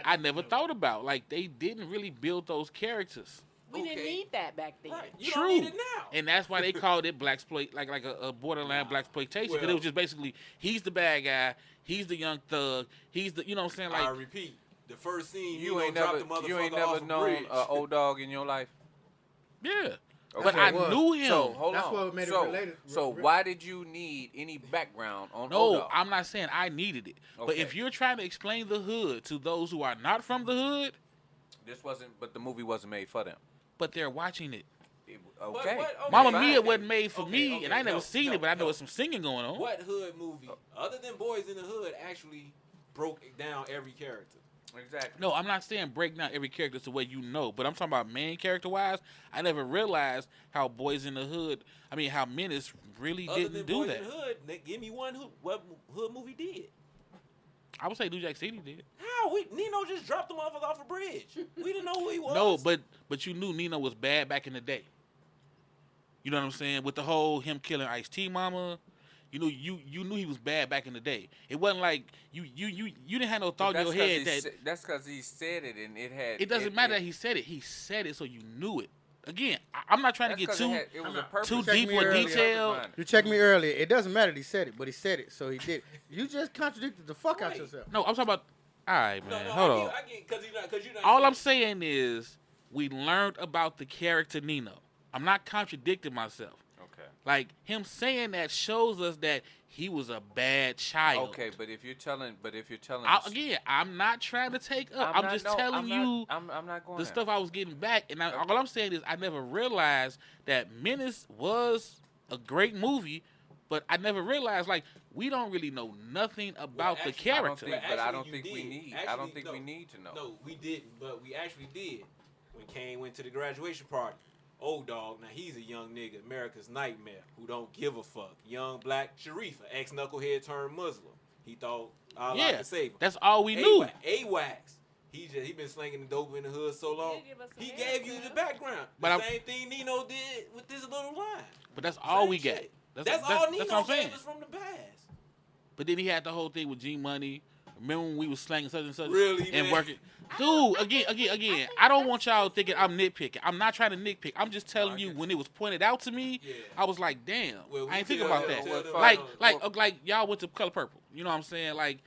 I never thought about like they didn't really build those characters. we didn't Okay. need that back then. Right. You True. don't need it now. And that's why they called it blaxploit, like a borderline blaxploitation. Because it Well- was just basically he's the bad guy, he's the young thug, he's the, you know what I'm saying? I Like, repeat, the first scene You he ain't gonna never, drop the you ain't motherfucker never off a known bridge. Old Dog in your life. yeah. Okay. But I it was. knew him. So hold That's on. what made it so, related- so re- why did you need any background on Old No, Dog? I'm not saying I needed it. But Okay. if you're trying to explain the hood to those who are not from the hood, This wasn't, but the movie wasn't made for them. but they're watching it. Okay. what- okay, Mama fine. Mia wasn't made for Okay, me, okay, and I ain't never no, seen no, it, but I know no. there's some singing going on. What hood movie, other than Boys in the Hood, actually broke down every character? Exactly. No, I'm not saying break down every character the way you know, but I'm talking about main character wise. I never realized how Boys in the Hood, how Menace really Other didn't than do Boys that. in the Hood, give me one what hood movie did. I would say New Jack City did. How? Nino just dropped the motherfucker off a bridge. We didn't know who he was. No, but you knew Nino was bad back in the day. You know what I'm saying? With the whole him killing Ice-T mama, you knew he was bad back in the day. It wasn't like you didn't have no thought in your head that that's because he said it and it had. it doesn't matter that he said it. He said it so you knew it. Again, I'm not trying to get too Check deep me or earlier. detailed. You checked me earlier. It doesn't matter that he said it, but he said it, so he did it. You just contradicted the fuck out yourself. No, I'm talking about. All right, man. Hold on. I get, cause you're not. All I'm saying is we learned about the character Nino. I'm not contradicting myself. Okay. Like him saying that shows us that he was a bad child. Okay, but if you're telling, Again, I'm not trying to take up. I'm just telling you I'm not going the there. stuff I was getting back, and all I'm saying is I never realized that Menace was a great movie, but I never realized like we don't really know nothing about the character. I don't think we need to know. No, we didn't, but we actually did. When Kane went to the graduation party. Old dog, now he's a young nigga, America's nightmare, who don't give a fuck. Young black Sharifa, ex-knucklehead turned Muslim. He thought Allah could save him. That's all we knew. A-Wax. He been slinging the dope in the hood so long. He gave you the background. The same thing Nino did with this little line. But that's all we got. That's all Nino what I'm saying. gave us from the past. But then he had the whole thing with G Money. Remember when we was slanging such and such Really, and man? working? Dude, again. I don't want y'all thinking I'm nitpicking. I'm not trying to nitpick. I'm just telling you when it was pointed out to me, I was like, damn, Well, I ain't we think tell about them, that. tell them. Like y'all went to Color Purple. You know what I'm saying? Like,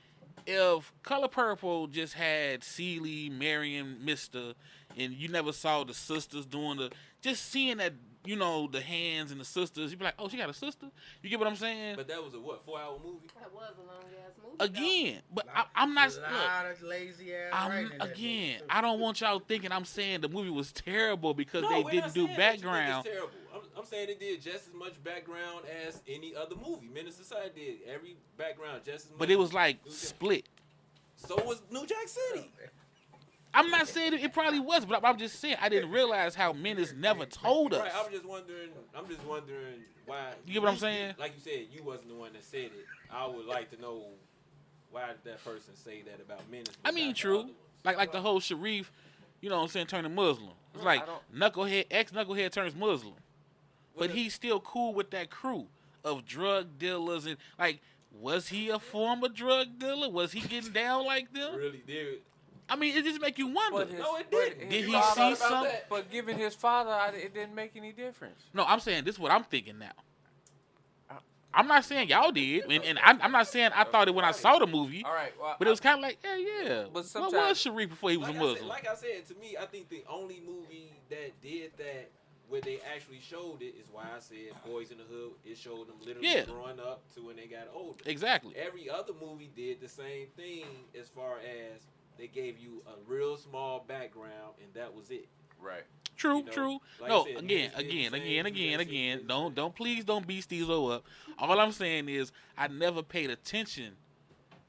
if Color Purple just had Celie, Marion, Mister, and you never saw the sisters doing just seeing that, the hands and the sisters, you'd be like, oh, she got a sister? You get what I'm saying? But that was a 4-hour movie? That was a long ass movie. Again, but I'm not. A lot of lazy ass writing in that movie. I don't want y'all thinking I'm saying the movie was terrible because No, they we're didn't not do saying that you think background. it's terrible. I'm saying it did just as much background as any other movie. Menace Society did every background just as much. But it was like split. So was New Jack City. I'm not saying it probably was, but I'm just saying I didn't realize how Menace never told us. Right, I'm just wondering why. You get what I'm saying? Like you said, you wasn't the one that said it. I would like to know why did that person say that about Menace? I mean, true. Like the whole Sharif, you know what I'm saying, turning Muslim. It's like ex-knucklehead turns Muslim. But he's still cool with that crew of drug dealers and like, was he a former drug dealer? Was he getting down like them? Really did. I mean, it just make you wonder. Did he see something? But given his father, it didn't make any difference. No, I'm saying this is what I'm thinking now. I'm not saying y'all did, and I'm not saying I thought it when I saw the movie. All right, well, but it was kind of like, yeah. But What was Sharif before he was a Muslim? Like I said, to me, I think the only movie that did that where they actually showed it is why I said Boys in the Hood. It showed them literally growing up to when they got older. Exactly. Every other movie did the same thing as far as they gave you a real small background and that was it. Right. True, You know, true. like No, I said, again. Menace Please don't beat Stezo up. All I'm saying is I never paid attention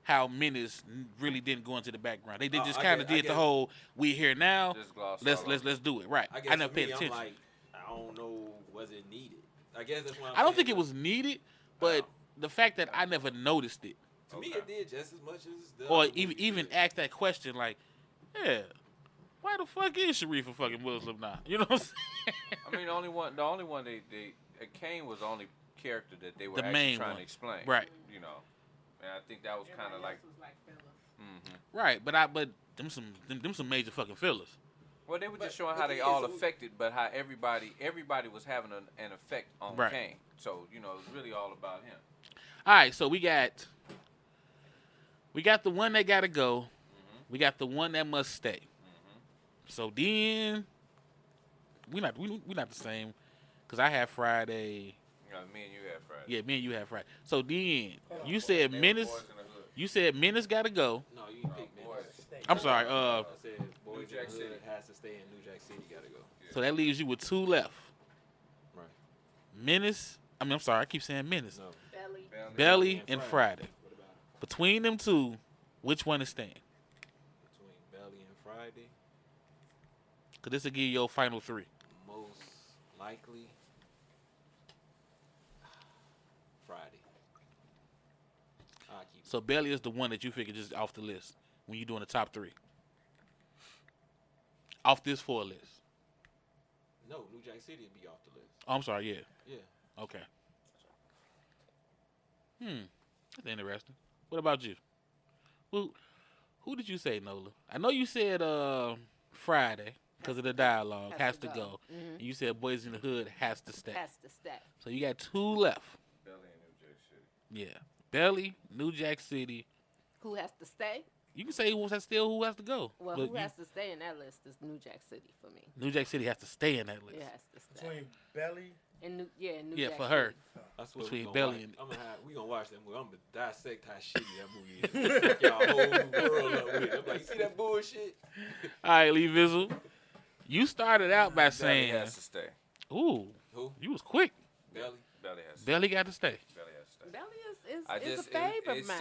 how Menace really didn't go into the background. They just kind of did the whole "we here now, let's do it." Right. I never paid attention. I'm like, I don't know, was it needed? I guess that's why I don't think it was needed, but the fact that I never noticed it, to me, it did just as much as the or other movies even did. ask that question like, yeah. Why the fuck is Sharif a fucking Muslim now? You know what I'm saying? I mean, the only one they Kane was the only character that they were The actually main trying one. to explain. Right. You know, and I think that was kind of like. Right, but them some major fucking fillers. Well, they were just showing how they all affected, but how everybody was having an effect on Kane. So it was really all about him. All right, so we got the one that gotta go. We got the one that must stay. So then we not the same, cause I have Friday. Me and you had Friday. Yeah, me and you have Friday. So then you said Menace. You said Menace gotta go. No, you picked Menace. I'm sorry. I said Boys in the Hood has to stay in New Jack City. Gotta go. So that leaves you with two left. Right. Menace. I'm sorry. I keep saying Menace. No. Belly and Friday. What about it? Between them two, which one is staying? Between Belly and Friday, Cause this will give you your final three. most likely Friday. I'll keep So Belly is the one that you figure just off the list when you're doing the top three. Off this 4 list. No, New Jack City would be off the list. Oh, I'm sorry. Yeah. Yeah. Okay. That's interesting. What about you? Who did you say, Nola? I know you said Friday because of the dialogue has to go. Mm-hmm. You said Boys in the Hood has to stay. Has to stay. So you got 2 left. Belly and New Jack City. Yeah. Belly, New Jack City. Who has to stay? You can say who has to go. Well, But who has to stay in that list is New Jack City for me. New Jack City has to stay in that list. It has to stay. Between Belly. And New Yeah, Jack for her. City. That's what Between we Belly gonna and- watch. We gonna watch that movie. I'm gonna dissect how shitty that movie is. Fuck y'all whole world up with it. I'm like, you see that bullshit? All right, Levizzle. You started out by Belly saying, has to stay. ooh, Who? you was quick. Belly? Belly has to Belly got to stay. Belly has to stay. Belly is a favorite of mine.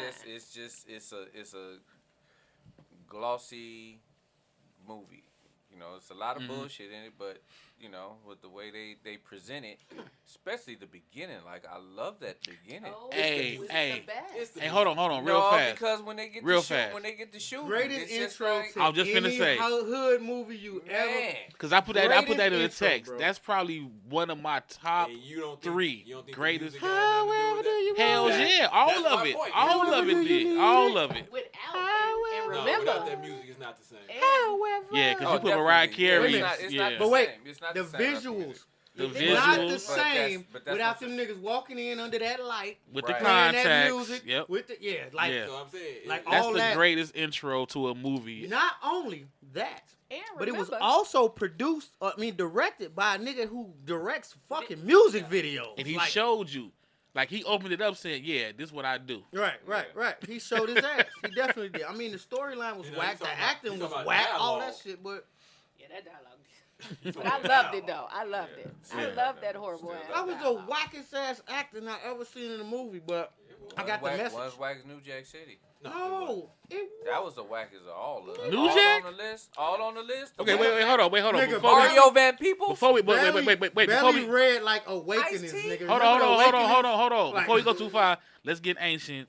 It's a glossy movie. You know, it's a lot of bullshit in it, but you know, with the way they present it, especially the beginning, like I love that beginning. Oh, Hey, it's hey. the best. It's the Hey, hold on, real No, fast. because when they get Real to shoot, fast. when they get to shooting, Greatest it's just intro like, to I was just finna any say. hood movie you ever. man. Because I put that in the Greatest intro, text. bro. That's probably one of my top. And you don't think, 3 you don't think greatest. The music got nothing to do with that? Hell That- yeah, all that's of my it. point. All However of it do you did. need All it? of it. Without No, and remember. without that music, it's not the same. Yeah, because Oh, you put Mariah definitely. Carey. It's not, it's yeah. not the But wait, same. It's not the the same. visuals. The It's not visuals. the But same that's without what them niggas walking in under that light, with Right. the playing that contacts. music, Yep. with the like. Yeah. So I'm saying, Like That's all the that. greatest intro to a movie. Not only that, And but it was remember, also produced. Directed by a nigga who directs fucking music videos. And he like, showed you. Like, he opened it up saying, yeah, this is what I do. Right. He showed his ass. He definitely did. I mean, the storyline was You know, whack. you The talking about- acting you was talking about whack. All that dialogue. shit, but yeah, that dialogue. But I loved it though. I loved it. I Yeah. loved that horrible ass. that was the dialogue. wackest ass acting I ever seen in a movie. But I got the message. Was whack as New Jack City. No, it That was the wackest of all of them. New all Jack? on the list. All on the list. Okay, wait, hold on. Nigga, Before we, Mario Van People. before we, wait, Belly, wait. Before Belly we, read like Awakenings, Ice-T? nigga. hold Remember on. Awakenings? Like- Before we go too far, let's get ancient.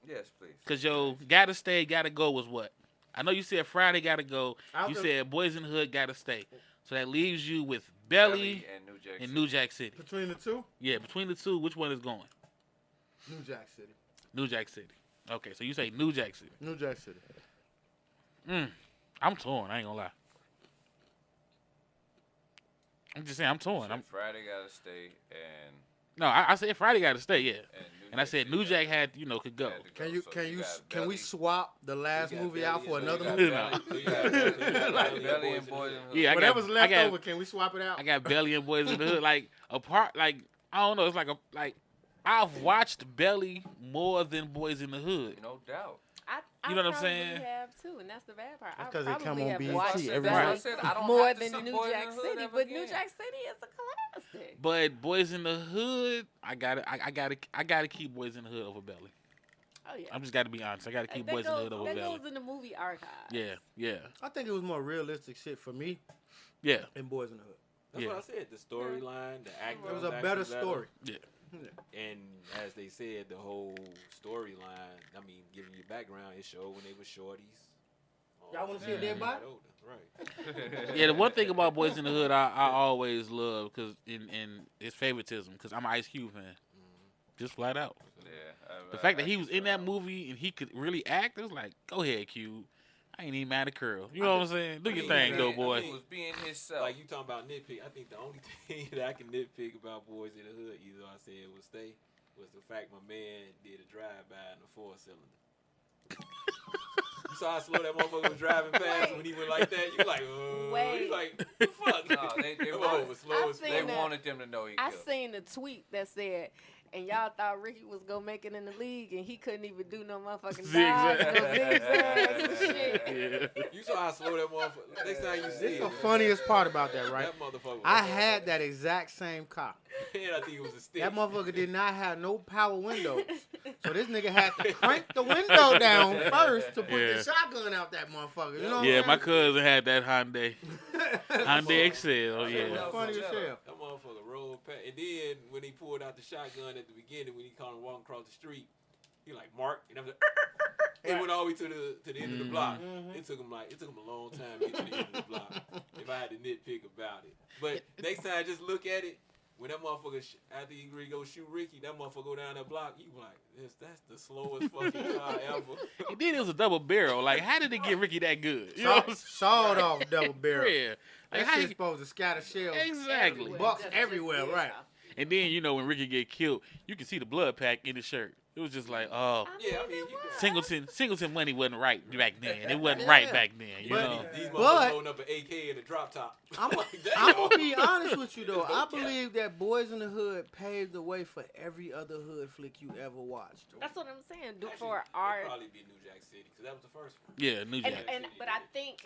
Yes, please. Because yo, gotta stay, gotta go was what? I know you said Friday gotta go. Out You the- said Boys in the Hood gotta stay. So that leaves you with Belly and New Jack and City. New Jack City. Between the two, Yeah, between the two, which one is going? New Jack City. New Jack City. Okay, so you say New Jack City. New Jack City. I'm torn. I ain't gonna lie. I'm just saying I'm torn. So Friday gotta stay, and I said Friday gotta stay. Yeah, New and I Jack said City New Jack gotta- had could go. had to Can you So can you got can we Belly- swap the last got movie Belly out for and another got movie? No. So you got Like Belly and Boys in the Hood. Yeah, I Whatever's got, left I got, over, can we swap it out? I got Belly and Boys in the Hood. Like apart, like I don't know. It's like I've watched Belly more than Boys in the Hood. No doubt. I You know what I'm probably saying? have too, and that's the bad part. That's I 'cause it come probably on have BET watched every Belly night. I don't more have to than see New Boys in Jack the Hood City, ever but New again. Jack City is a classic. But Boys in the Hood, I gotta keep Boys in the Hood over Belly. Oh yeah, I'm just gotta be honest. I gotta keep Boys in the Hood over that Belly. goes in the movie archive. Yeah. I think it was more realistic shit for me Yeah. than Boys in the Hood. That's Yeah. what I said. The storyline, the acting. It was a actually better story. And as they said, the whole storyline, I mean, giving you background, it showed when they were shorties. Y'all wanna see a dead body? Right. Yeah, the one thing about Boys in the Hood I always love because in it's favoritism because I'm an Ice Cube fan, just flat out. Yeah. The fact that he was in that movie and he could really act, it was like, go ahead, Cube. I ain't even mad at Curl. You know what I'm saying? Do your thing, though, boy. He was being himself. Like you talking about nitpick, I think the only thing that I can nitpick about Boys in the Hood, either I said would stay, was the fact my man did a drive-by in a 4-cylinder. You saw how slow that motherfucker was driving past when he went like that. You like, Wait. you like, the fuck? No, they That wanted- motherfucker was slow I as seen they fuck. that. wanted them to know he I could. seen a tweet that said, and y'all thought Ricky was gonna make it in the league, and he couldn't even do no motherfucking dive, no zigzags and shit. Yeah. You saw how slow that motherfucker. Next time you see This it, the funniest part about that, right? that motherfucker. I had that exact same car. And I think it was a stick. That motherfucker did not have no power windows. So this nigga had to crank the window down first to put Yeah. the shotgun out that motherfucker. You know what Yeah, I'm my saying? cousin had that Hyundai. Hyundai Excel, That yeah. was funny as hell. That motherfucker rolled past. And then when he pulled out the shotgun at the beginning, when he caught him walking across the street, He like Mark, and I'm like, it went all the way to the end of the block. It took him a long time to get to the end of the block. If I had to nitpick about it, but next time I just look at it. When that motherfucker, after you go shoot Ricky, that motherfucker go down that block, you like, that's the slowest fucking car ever. And then it was a double barrel. Like, how did it get Ricky that good? You know what I'm Sawed off double barrel. saying? Yeah. Like, That how shit's you, supposed to scatter shells. exactly. Bucks everywhere, right. And then, you know, when Ricky get killed, you can see the blood pack in his shirt. It was just like, oh, Yeah, I mean, you can, Singleton money wasn't right back then. It wasn't right back then, you But- know. these But- motherfuckers holding up an AK in a drop top. I'm Like, I'm damn. gonna be honest with you though. I believe that Boys in the Hood paved the way for every other hood flick you ever watched. That's what I'm saying. Actually, For it'd our probably be New Jack City because that was the first one. Yeah, New Jack. but I think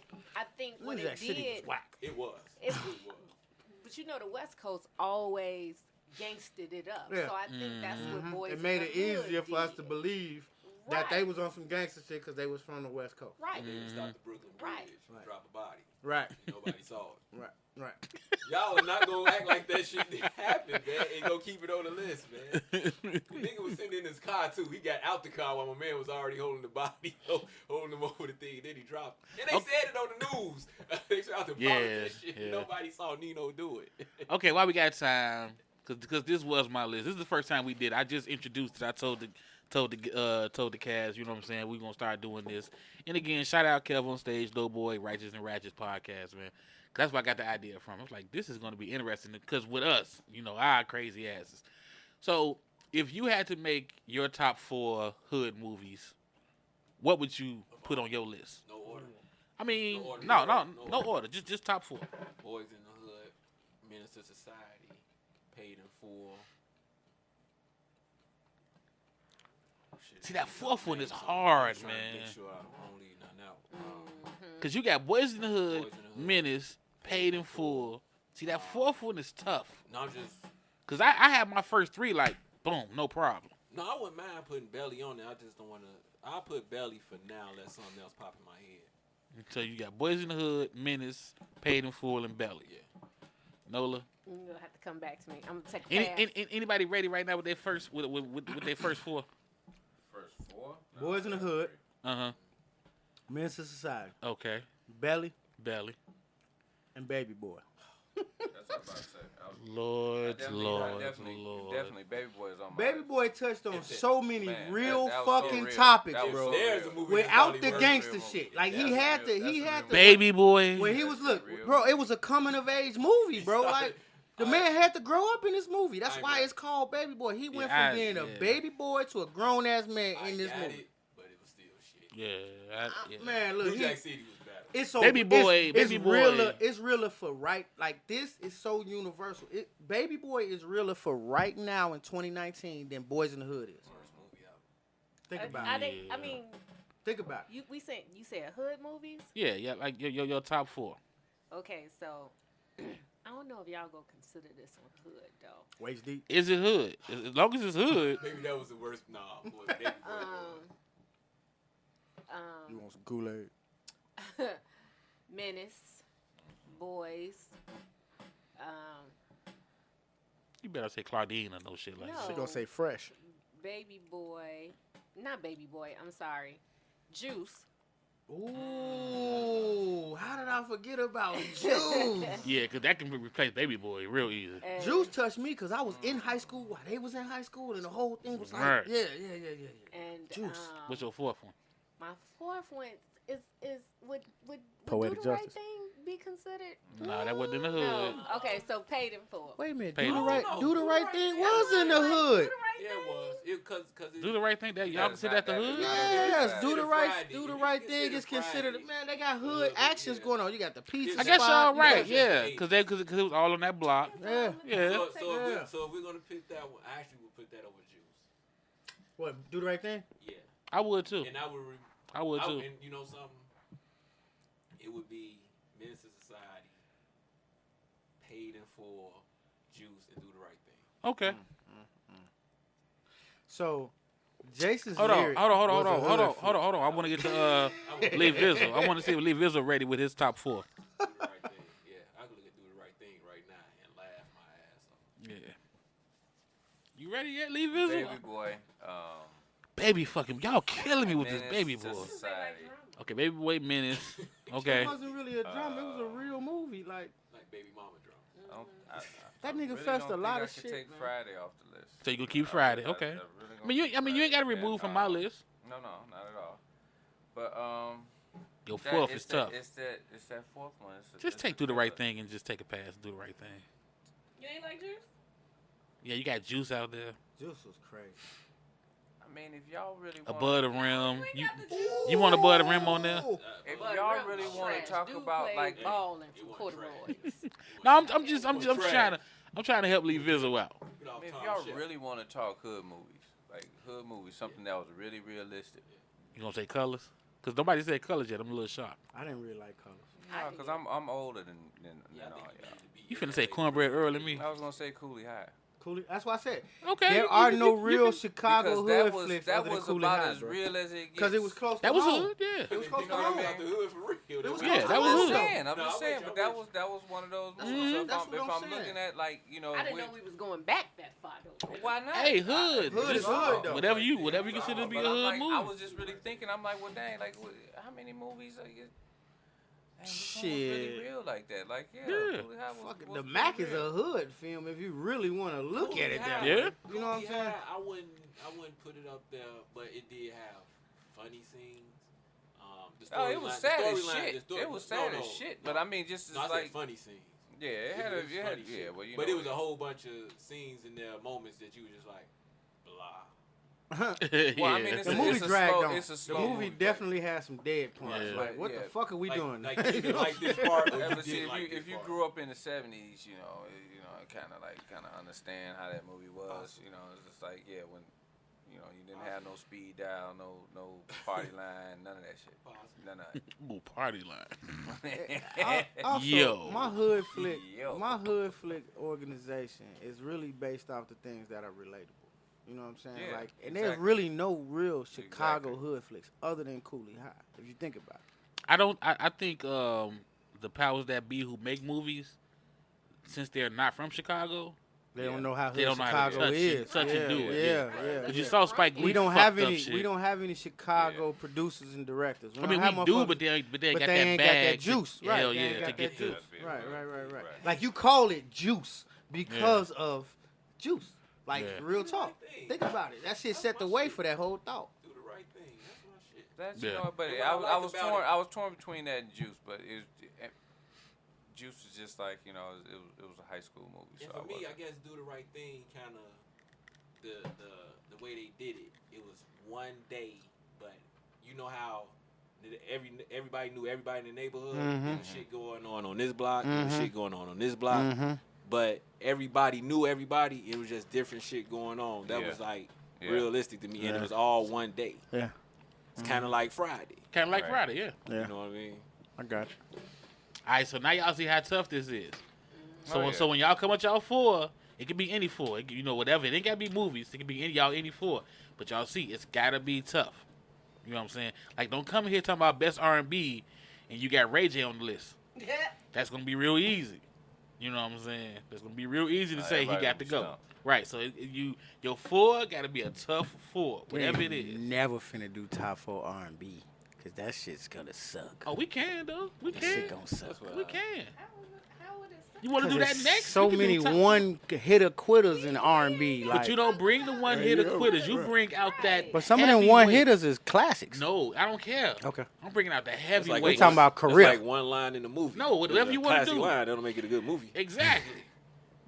New when Jack it City was did, whack. It was. It- It was. but you know the West Coast always gangsted it up. Yeah. So I think that's what Boys. It made in it the Hood easier for us to did. believe that Right. they was on some gangster shit because they was from the West Coast. Right. They would stop the Brooklyn Bridge, Right. drop a body. Right. Nobody saw it. Right. Y'all are not gonna act like that shit didn't happen, man, and go keep it on the list, man. The nigga was sitting in his car too. He got out the car while my man was already holding the body, holding him over the thing. Then he dropped. And they Okay. said it on the news. They tried to Yeah, apologize shit. yeah. Nobody saw Nino do it. Okay, while we got time, because this was my list. This is the first time we did. I just introduced it. I told the cast, you know what I'm saying. We're gonna start doing this. And again, shout out Kev on Stage, Doughboy, Righteous and Ratchet podcast, man. 'Cause that's where I got the idea from. I was like, this is gonna be interesting because with us, you know, our crazy asses. So if you had to make your top 4 hood movies, what would you put on your list? No order. I mean, No order. no order. Just top 4. Boys in the Hood, Menace to Society, Paid in Full. Shit, See, that these fourth are one is names, so hard, I'm trying to man. Make sure I don't leave nothing out. Because you got Boys in the Hood, Boys in the Hood, Menace, Paid in Full. See, that 4th one is tough. No, I'm just. Because I have my first 3, like, boom, no problem. No, I wouldn't mind putting Belly on there. I just don't want to. I'll put Belly for now. Let something else pop in my head. So you got Boys in the Hood, Menace, Paid in Full, and Belly. Yeah. Nola. You're gonna have to come back to me. I'm gonna take a pass. Anybody ready right now with their first with their first 4? First 4. Boys in the Hood, Uh-huh. Men's Society, Okay. Belly, Belly. and Baby Boy. That's what I was about to say. Lord. Definitely, Baby Boy is on my Baby list. Boy touched on If it- so many Man, real that was so fucking real. topics, That was bro. so There's real. a movie Without that's the probably gangster real shit. movie. Like That's he a had real- to, that's he a had real to. movie. Baby Boy. When he was That's a look, real bro, movie. it was a coming of age movie, bro. started- Like the man had to grow up in this movie. That's I why got it's called Baby Boy. He went Yeah, from being a yeah. baby boy to a grown ass man I in this got movie. it, but it was still shit. Yeah. Man, look, New he, Jack City was better. it's so Baby Boy, it's Baby Boy. realer. It's realer for right. Like this is so universal. Baby Boy is realer for right now in 2019 than Boys in the Hood is. First movie out. Think about I it. think. I mean, Think about it. you said hood movies. Yeah, like your top 4. Okay, so I don't know if y'all gonna consider this one hood though. Waist deep. Is it hood? As long as it's hood. Maybe that was the worst. Nah, boy, Baby Boy was. You want some Kool-Aid? Menace, Boys. You better say Claudine or no shit like No. that. She gonna say fresh. Baby Boy, not Baby Boy. I'm sorry, Juice. Ooh, how did I forget about Juice? Yeah, because that can replace Baby Boy real easy. And Juice touched me because I was in high school while they was in high school, and the whole thing was like, Right. yeah. And Juice. What's your 4th one? my 4th one is would Poetic Do the Right Justice. Thing be considered? Nah, that wasn't in the hood. No. Okay, so Paid in Full. Wait a minute, Pay do the them. right, No, do the right thing was in the Do hood. the Right Yeah, it Thing? was. It cause it, Do the right thing. That y'all That is consider not- that the that is hood? not- Yes, Yeah. do the Consider right, Friday. do the You right consider thing is considered. Friday. Man, they got hood Yeah. actions going on. You got the pizza I guess spot, y'all you right, got- yeah, Hey. because it was all on that block. Yeah. Yeah. So if we're gonna pick that one, I actually would put that over Juice. What? Do the right thing. Yeah, I would too. and I would. I would too. And you know something? It would be Menace to Society, Paid in Full, Juice, and Do the Right Thing. Okay. So, Jason's Hold on. lyric Hold on. was a hood flick. I want to get to Levizzle. I want to see if Levizzle ready with his top 4. Do the Right Thing. Yeah, I could look at Do the Right Thing right now and laugh my ass off. Yeah. You ready yet, Levizzle? Baby Boy. Baby fucking, y'all killing me with this Menace baby to boy. society. Okay, Baby Boy Menace. It Okay. wasn't really a drama. It was a real movie. Like Baby mama drama. that nigga really fessed a don't lot think of I shit. should take Man. Friday off the list. So you gonna keep Friday? Okay. I mean, you ain't got to remove from my list. No, not at all. But Your fourth is tough. It's that fourth one. Just take Do the Right Thing and just take a pass and do the right thing. You ain't like Juice? Yeah, you got Juice out there. Juice was crazy. I mean, if y'all really want, Above the Rim. You want Above the Rim on there? if y'all really want to talk about like, balling from corduroys. No, I'm trying to help Levizzle out. I mean, if y'all really want to talk hood movies, something that was really realistic. You gonna say Colors? Cause nobody said Colors yet. I'm a little shocked. I didn't really like Colors. No, because I'm older than all y'all. You finna say Cornbread Earl than me? I was gonna say Cooley High. Cooley. That's why I said Okay. there are no real Chicago Because hood flicks that other than was Cooley about High, as bro. real as it gets. Because it was close. That to was home. hood, yeah. It was close You to know what I home. mean? Out the hood for real. It was Yeah, close that to was home, hood. though. I'm just saying, but that was one of those movies. So That's if what I'm I'm saying. looking at like I didn't know we was going back that far though. why not? Hey, hood. Hood is Just hood, though. whatever you consider to be a But I'm hood like, movie. I was just really thinking. I'm like, well, dang, like, how many movies are you? Which one was really Shit. real like that? Like, yeah, Yeah. Cooley High was, Fuck it, was the pretty Mac is real. a hood film if you really want to look at it that Yeah. way. You know what I'm saying? I wouldn't put it up there, but it did have funny scenes. The Oh, it was storyline- sad the as storyline- shit. the story- It was no, sad no, as shit. no. But I mean, just No, I as said like, funny scenes. yeah, it was had funny yeah. shit. Well, you but know, it was a whole bunch of scenes in there, moments that you was just like, blah. Well, I mean, Yeah. it's The a, movie it's a dragged slow, on. It's a The slow movie but- definitely has some dead points. Yeah. Like, what Yeah. the fuck are we doing? Like you didn't like this part. Or Yeah, you but see, didn't like if this you part. grew up in the '70s, you know, kind of understand how that movie was. You know, it's just like, yeah, when you didn't have no speed dial, no party line, none of that shit. None of it. Ooh, party line. Also, Yo. my hood flick, Yo. my hood flick organization is really based off the things that are relatable. You know what I'm saying? Yeah, Like, and there's exactly. really no real Chicago Exactly. hood flicks other than Cooley High. If you think about it. I think the powers that be who make movies, since they're not from Chicago, They don't know how They hood don't know how to Chicago touch is. it, touch and do it, Yeah, yeah. because yeah. you saw Spike Lee We don't fucked have up any. shit. We don't have any Chicago producers and directors. I mean, don't have we do, motherfuckers- but they ain't but got they that ain't got bag. that juice. Right? Hell they ain't yeah, got to that get juice. the. Right. Right. Like you call it juice because of juice. Like Yeah. real talk. Think about it. That shit set the way for that whole thought. Do the right thing. That's my shit. That's Yeah. you know, but What I I was liked about torn. it- I was torn between that and Juice, but Juice was just like it was a high school movie. And So for me, I wasn't- guess do the right thing. Kind of the way they did it. It was one day, but you know how everybody knew everybody in the neighborhood. There was shit going on this block. There was shit going on this block. But everybody knew everybody. It was just different shit going on. That Yeah. was like Yeah. realistic to me, and Yeah. it was all one day. Yeah. It's kind of like Friday. Kind of like Right. Friday, yeah. Yeah. You know what I mean? I got you. All right, so now y'all see how tough this is. So, Oh, yeah. so when y'all come at y'all four, it could be any four. It, whatever. It ain't gotta be movies. It could be any four. But y'all see, it's gotta be tough. You know what I'm saying? Like, don't come here talking about best R&B and you got Ray J on the list. That's gonna be real easy. You know what I'm saying? It's gonna be real easy to say he everybody got to gonna be go. stumped. Right. So your four gotta be a tough four, whatever it We is. Never finna do top 4 R&B because that shit's gonna suck. Oh, we can though. We That shit can. gonna suck. We can. How would it sound? You want to do that There's next? So We can do many top- one hitter quitters in R&B. Like, But you don't bring the one hitter quitters. You bring out that. but some of them one hitters is classics. No, I don't care. Okay. I'm bringing out the It's heavyweight. we talking about It's career. like one line in the movie. No, whatever It's a you wanna classic do. line, that'll make it a good movie. Exactly.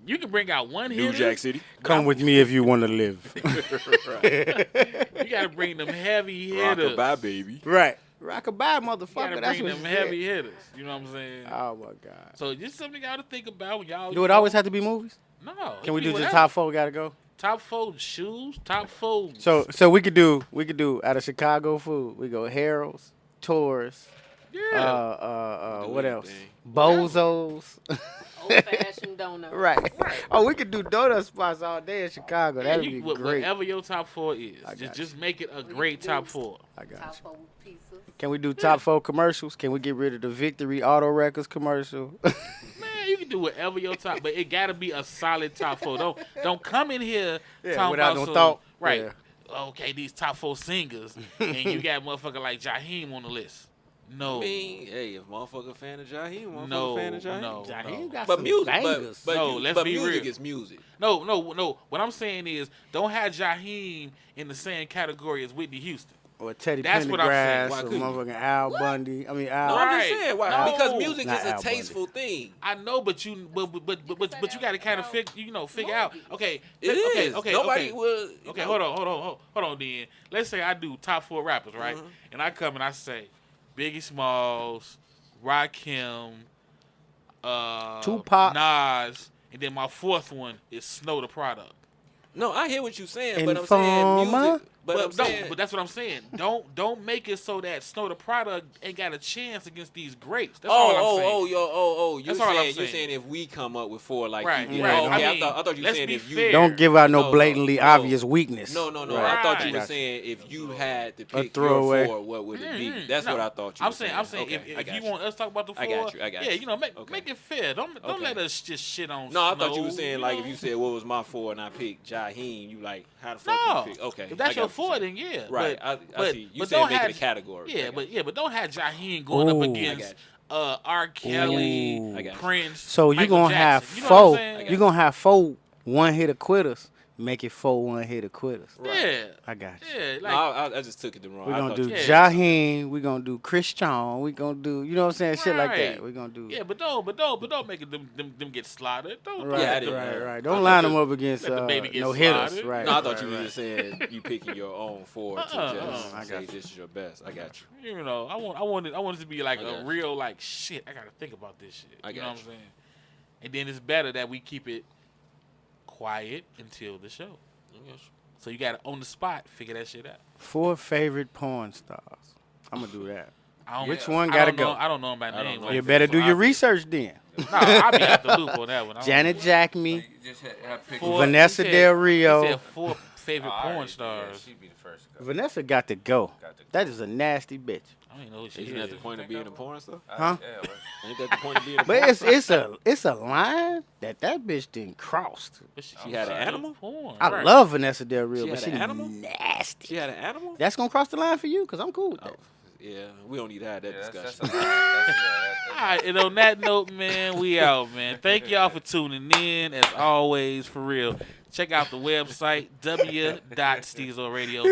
You can bring out one New hitter. Jack City. Come with me if you want to live. You got to bring them heavy hitters. Rockabye baby. Right. Rockabye, You got motherfucker. to That's bring what them you said. heavy hitters. You know what I'm saying? Oh my god. So just something y'all to think about when y'all. Do it always have to be movies? No. Can we it do be just whatever. top 4? Gotta go. Top 4 shoes? Top 4. So we could do out of Chicago food. We go Harold's, Tours, yeah. what else? anything. Bozos. Old fashioned donut. Right. Oh, we could do donut spots all day in Chicago. That'd be great. Whatever your top 4 is, I got just make it a great do- top 4. I got Top you. 4 pieces. Can we do top 4 commercials? Can we get rid of the Victory Auto Records commercial? Man, you can do whatever your top, but it gotta be a solid top 4. Don't come in here Yeah, talking without about no some, thought. right? Yeah. okay, these top 4 singers, and you got motherfucker like Jaheim on the list. No. I mean, hey, if motherfucker fan of Jaheim, motherfucker No, fan of Jaheim. no. Jaheim got But some music, bangers. No, let's but be music real. is music. No. What I'm saying is, don't have Jaheim in the same category as Whitney Houston. Or Teddy That's what I'm saying. Pendergrass, Why or couldn't you? motherfucking Al Bundy. I mean, Al. No, I'm just Right. saying why? No. Because music Not is a Al Bundy. tasteful thing. I know, but you got to kind of figure out. Okay, It okay, is. okay, Nobody okay. will. Okay, hold on. Then let's say I do top 4 rappers, right? Mhm. And I come and I say Biggie Smalls, Rakim, Tupac. Nas, and then my 4th one is Snow the Product. No, I hear what you're saying, but I'm saying Informer? music. But But that's what I'm saying. Don't make it so that Snow the Product ain't got a chance against these greats. That's all I'm saying. You're That's all I'm saying, saying. if we come up with 4 like Right, you, right. okay, I mean, I thought you were let's saying be if you fair. Don't give out no No, blatantly no. obvious weakness. No. Right. I thought you were Gotcha. saying if you had to A pick throwaway. your 4, what would it be? Mhm. That's No, what I thought you I'm were saying. saying. I'm saying Okay, I if got you want us to talk about the 4, I got you. yeah, make Okay. it fair. Don't Okay. let us just shit on. No, I thought you were Snow, saying like know? if you said what was my 4 and I picked Jaheim, you like how the fuck No, you pick? Okay, if that's I got your what you're 4, saying. then yeah. Right, I but- see. You but said don't make have- it a category. Yeah, I but don't have Jaheim going up Ooh. against I R. Kelly, Ooh. I got you. Prince. So you're Michael gonna have Jackson. You know what I'm 4. saying? You're gonna have 4 one-hitter quitters. Make it 4 one-hitter quitters. Yeah, I got you. yeah. No, Like, I just took it the wrong. We're I gonna thought do you- Yeah. Jaheim. We're gonna do Christian. We're gonna do, you know what I'm saying? Shit like that. Right. We're gonna do. yeah, but don't make it them get slaughtered. Don't Right, Yeah, I right, didn't right, know. right. I Don't thought line you- them up against let the baby get no hitters. slaughtered. Right. No, I thought right, you were right. just saying you picking your own 4 to just I say got you. this is your best. I got you. You know, I want it to be like I a got you. real like shit. I gotta think about this shit. I You know got what I'm you. saying? And then it's better that we keep it quiet until the show. So you gotta on the spot figure that shit out. 4 favorite porn stars. I'm gonna do that. I don't, Which one I gotta don't know- go? I don't know them by I don't name. know. like You that, better so do your I'll be- research then. No, I'll be out the loop on that one. I don't Janet know. Jackme, Like, you just have pick Four- Vanessa he said- Del Rio. He said 4 favorite Oh, I porn already- stars. Yeah, she'd be the first to go. Vanessa got to go. Got to go. That is a nasty bitch. I don't even know who she Isn't is. that the point of being a porn star? Huh? Yeah, like, Ain't that the point of being a But porn it's a line that bitch didn't cross. But She had an do animal? porn, I right. love Vanessa Del Rio, She but had she an animal? nasty. She had an animal? That's gonna cross the line for you, cause I'm cool with Oh, that. yeah. We don't need to have that yeah, discussion. that's a lot. That's All right, and on that note, man, we out, man. Thank y'all for tuning in, as always, for real. Check out the website, You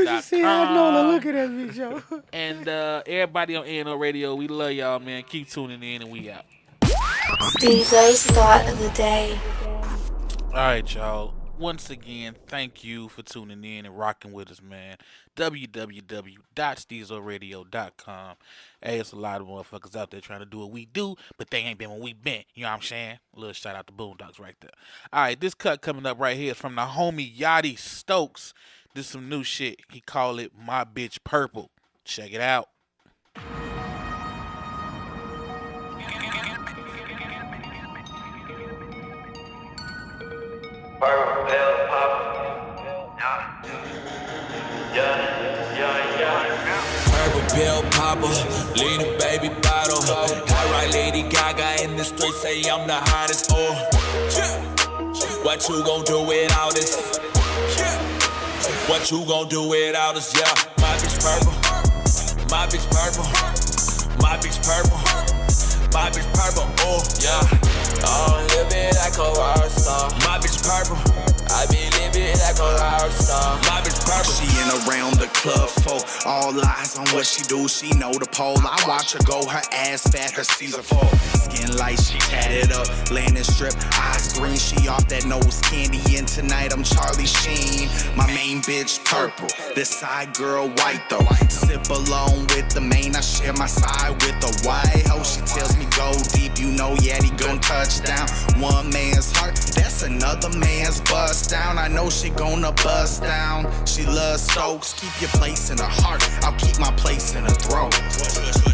should see how Nola w.steezoradio.com. looking at me, Joe. And everybody on ANO Radio, we love y'all, man. Keep tuning in, and we out. Stezo's thought of the day. All right, y'all. Once again, thank you for tuning in and rocking with us, man. www.steezoradio.com. Hey, it's a lot of motherfuckers out there trying to do what we do, but they ain't been what we been. You know what I'm saying? A little shout out to Boondocks right there. All right, this cut coming up right here is from the homie Yachty Stokes. This is some new shit. He call it My Bitch Purple. Check it out. Purple pill popper, leaning baby bottle. High right Lady Gaga in the street, say I'm the hottest. Oh, what you gon' do without this? What you gon' do without us? Yeah, my bitch purple, my bitch purple, my bitch purple, my bitch purple. Oh yeah, I'm living like a rock star. My bitch purple, I be living like a rock star. My bitch purple. She in around the club for all eyes on what she do. She know the pole. I watch her go, her ass fat, her Caesar full. Skin light, she tatted up, landing strip, eyes green. She off that nose candy, and tonight I'm Charlie Sheen. My main bitch purple, this side girl white though. Sip alone with the main, I share my side with the white hoe. She tells me go deep, you know Yeti gon' touch down. One man's heart, that's another man's bust down. I know she gonna bust down. She loves Stokes, keep your place in her heart. I'll keep my place in her throat.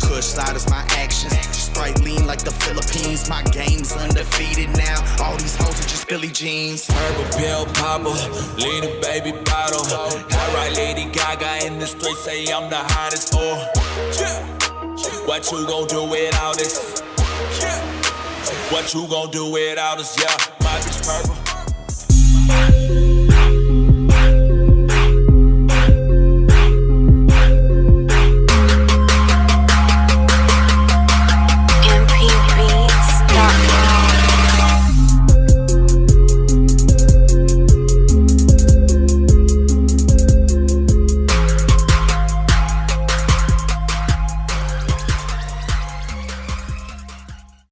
Kush side is my actions. Sprite lean like the Philippines. My game's undefeated now. All these hoes are just Billie Jeans. Purple pill popper, leaning baby bottle. High right Lady Gaga in the street, say I'm the hottest. Oh, what you gon' do without us? What you gon' do without us? Yeah, my bitch purple,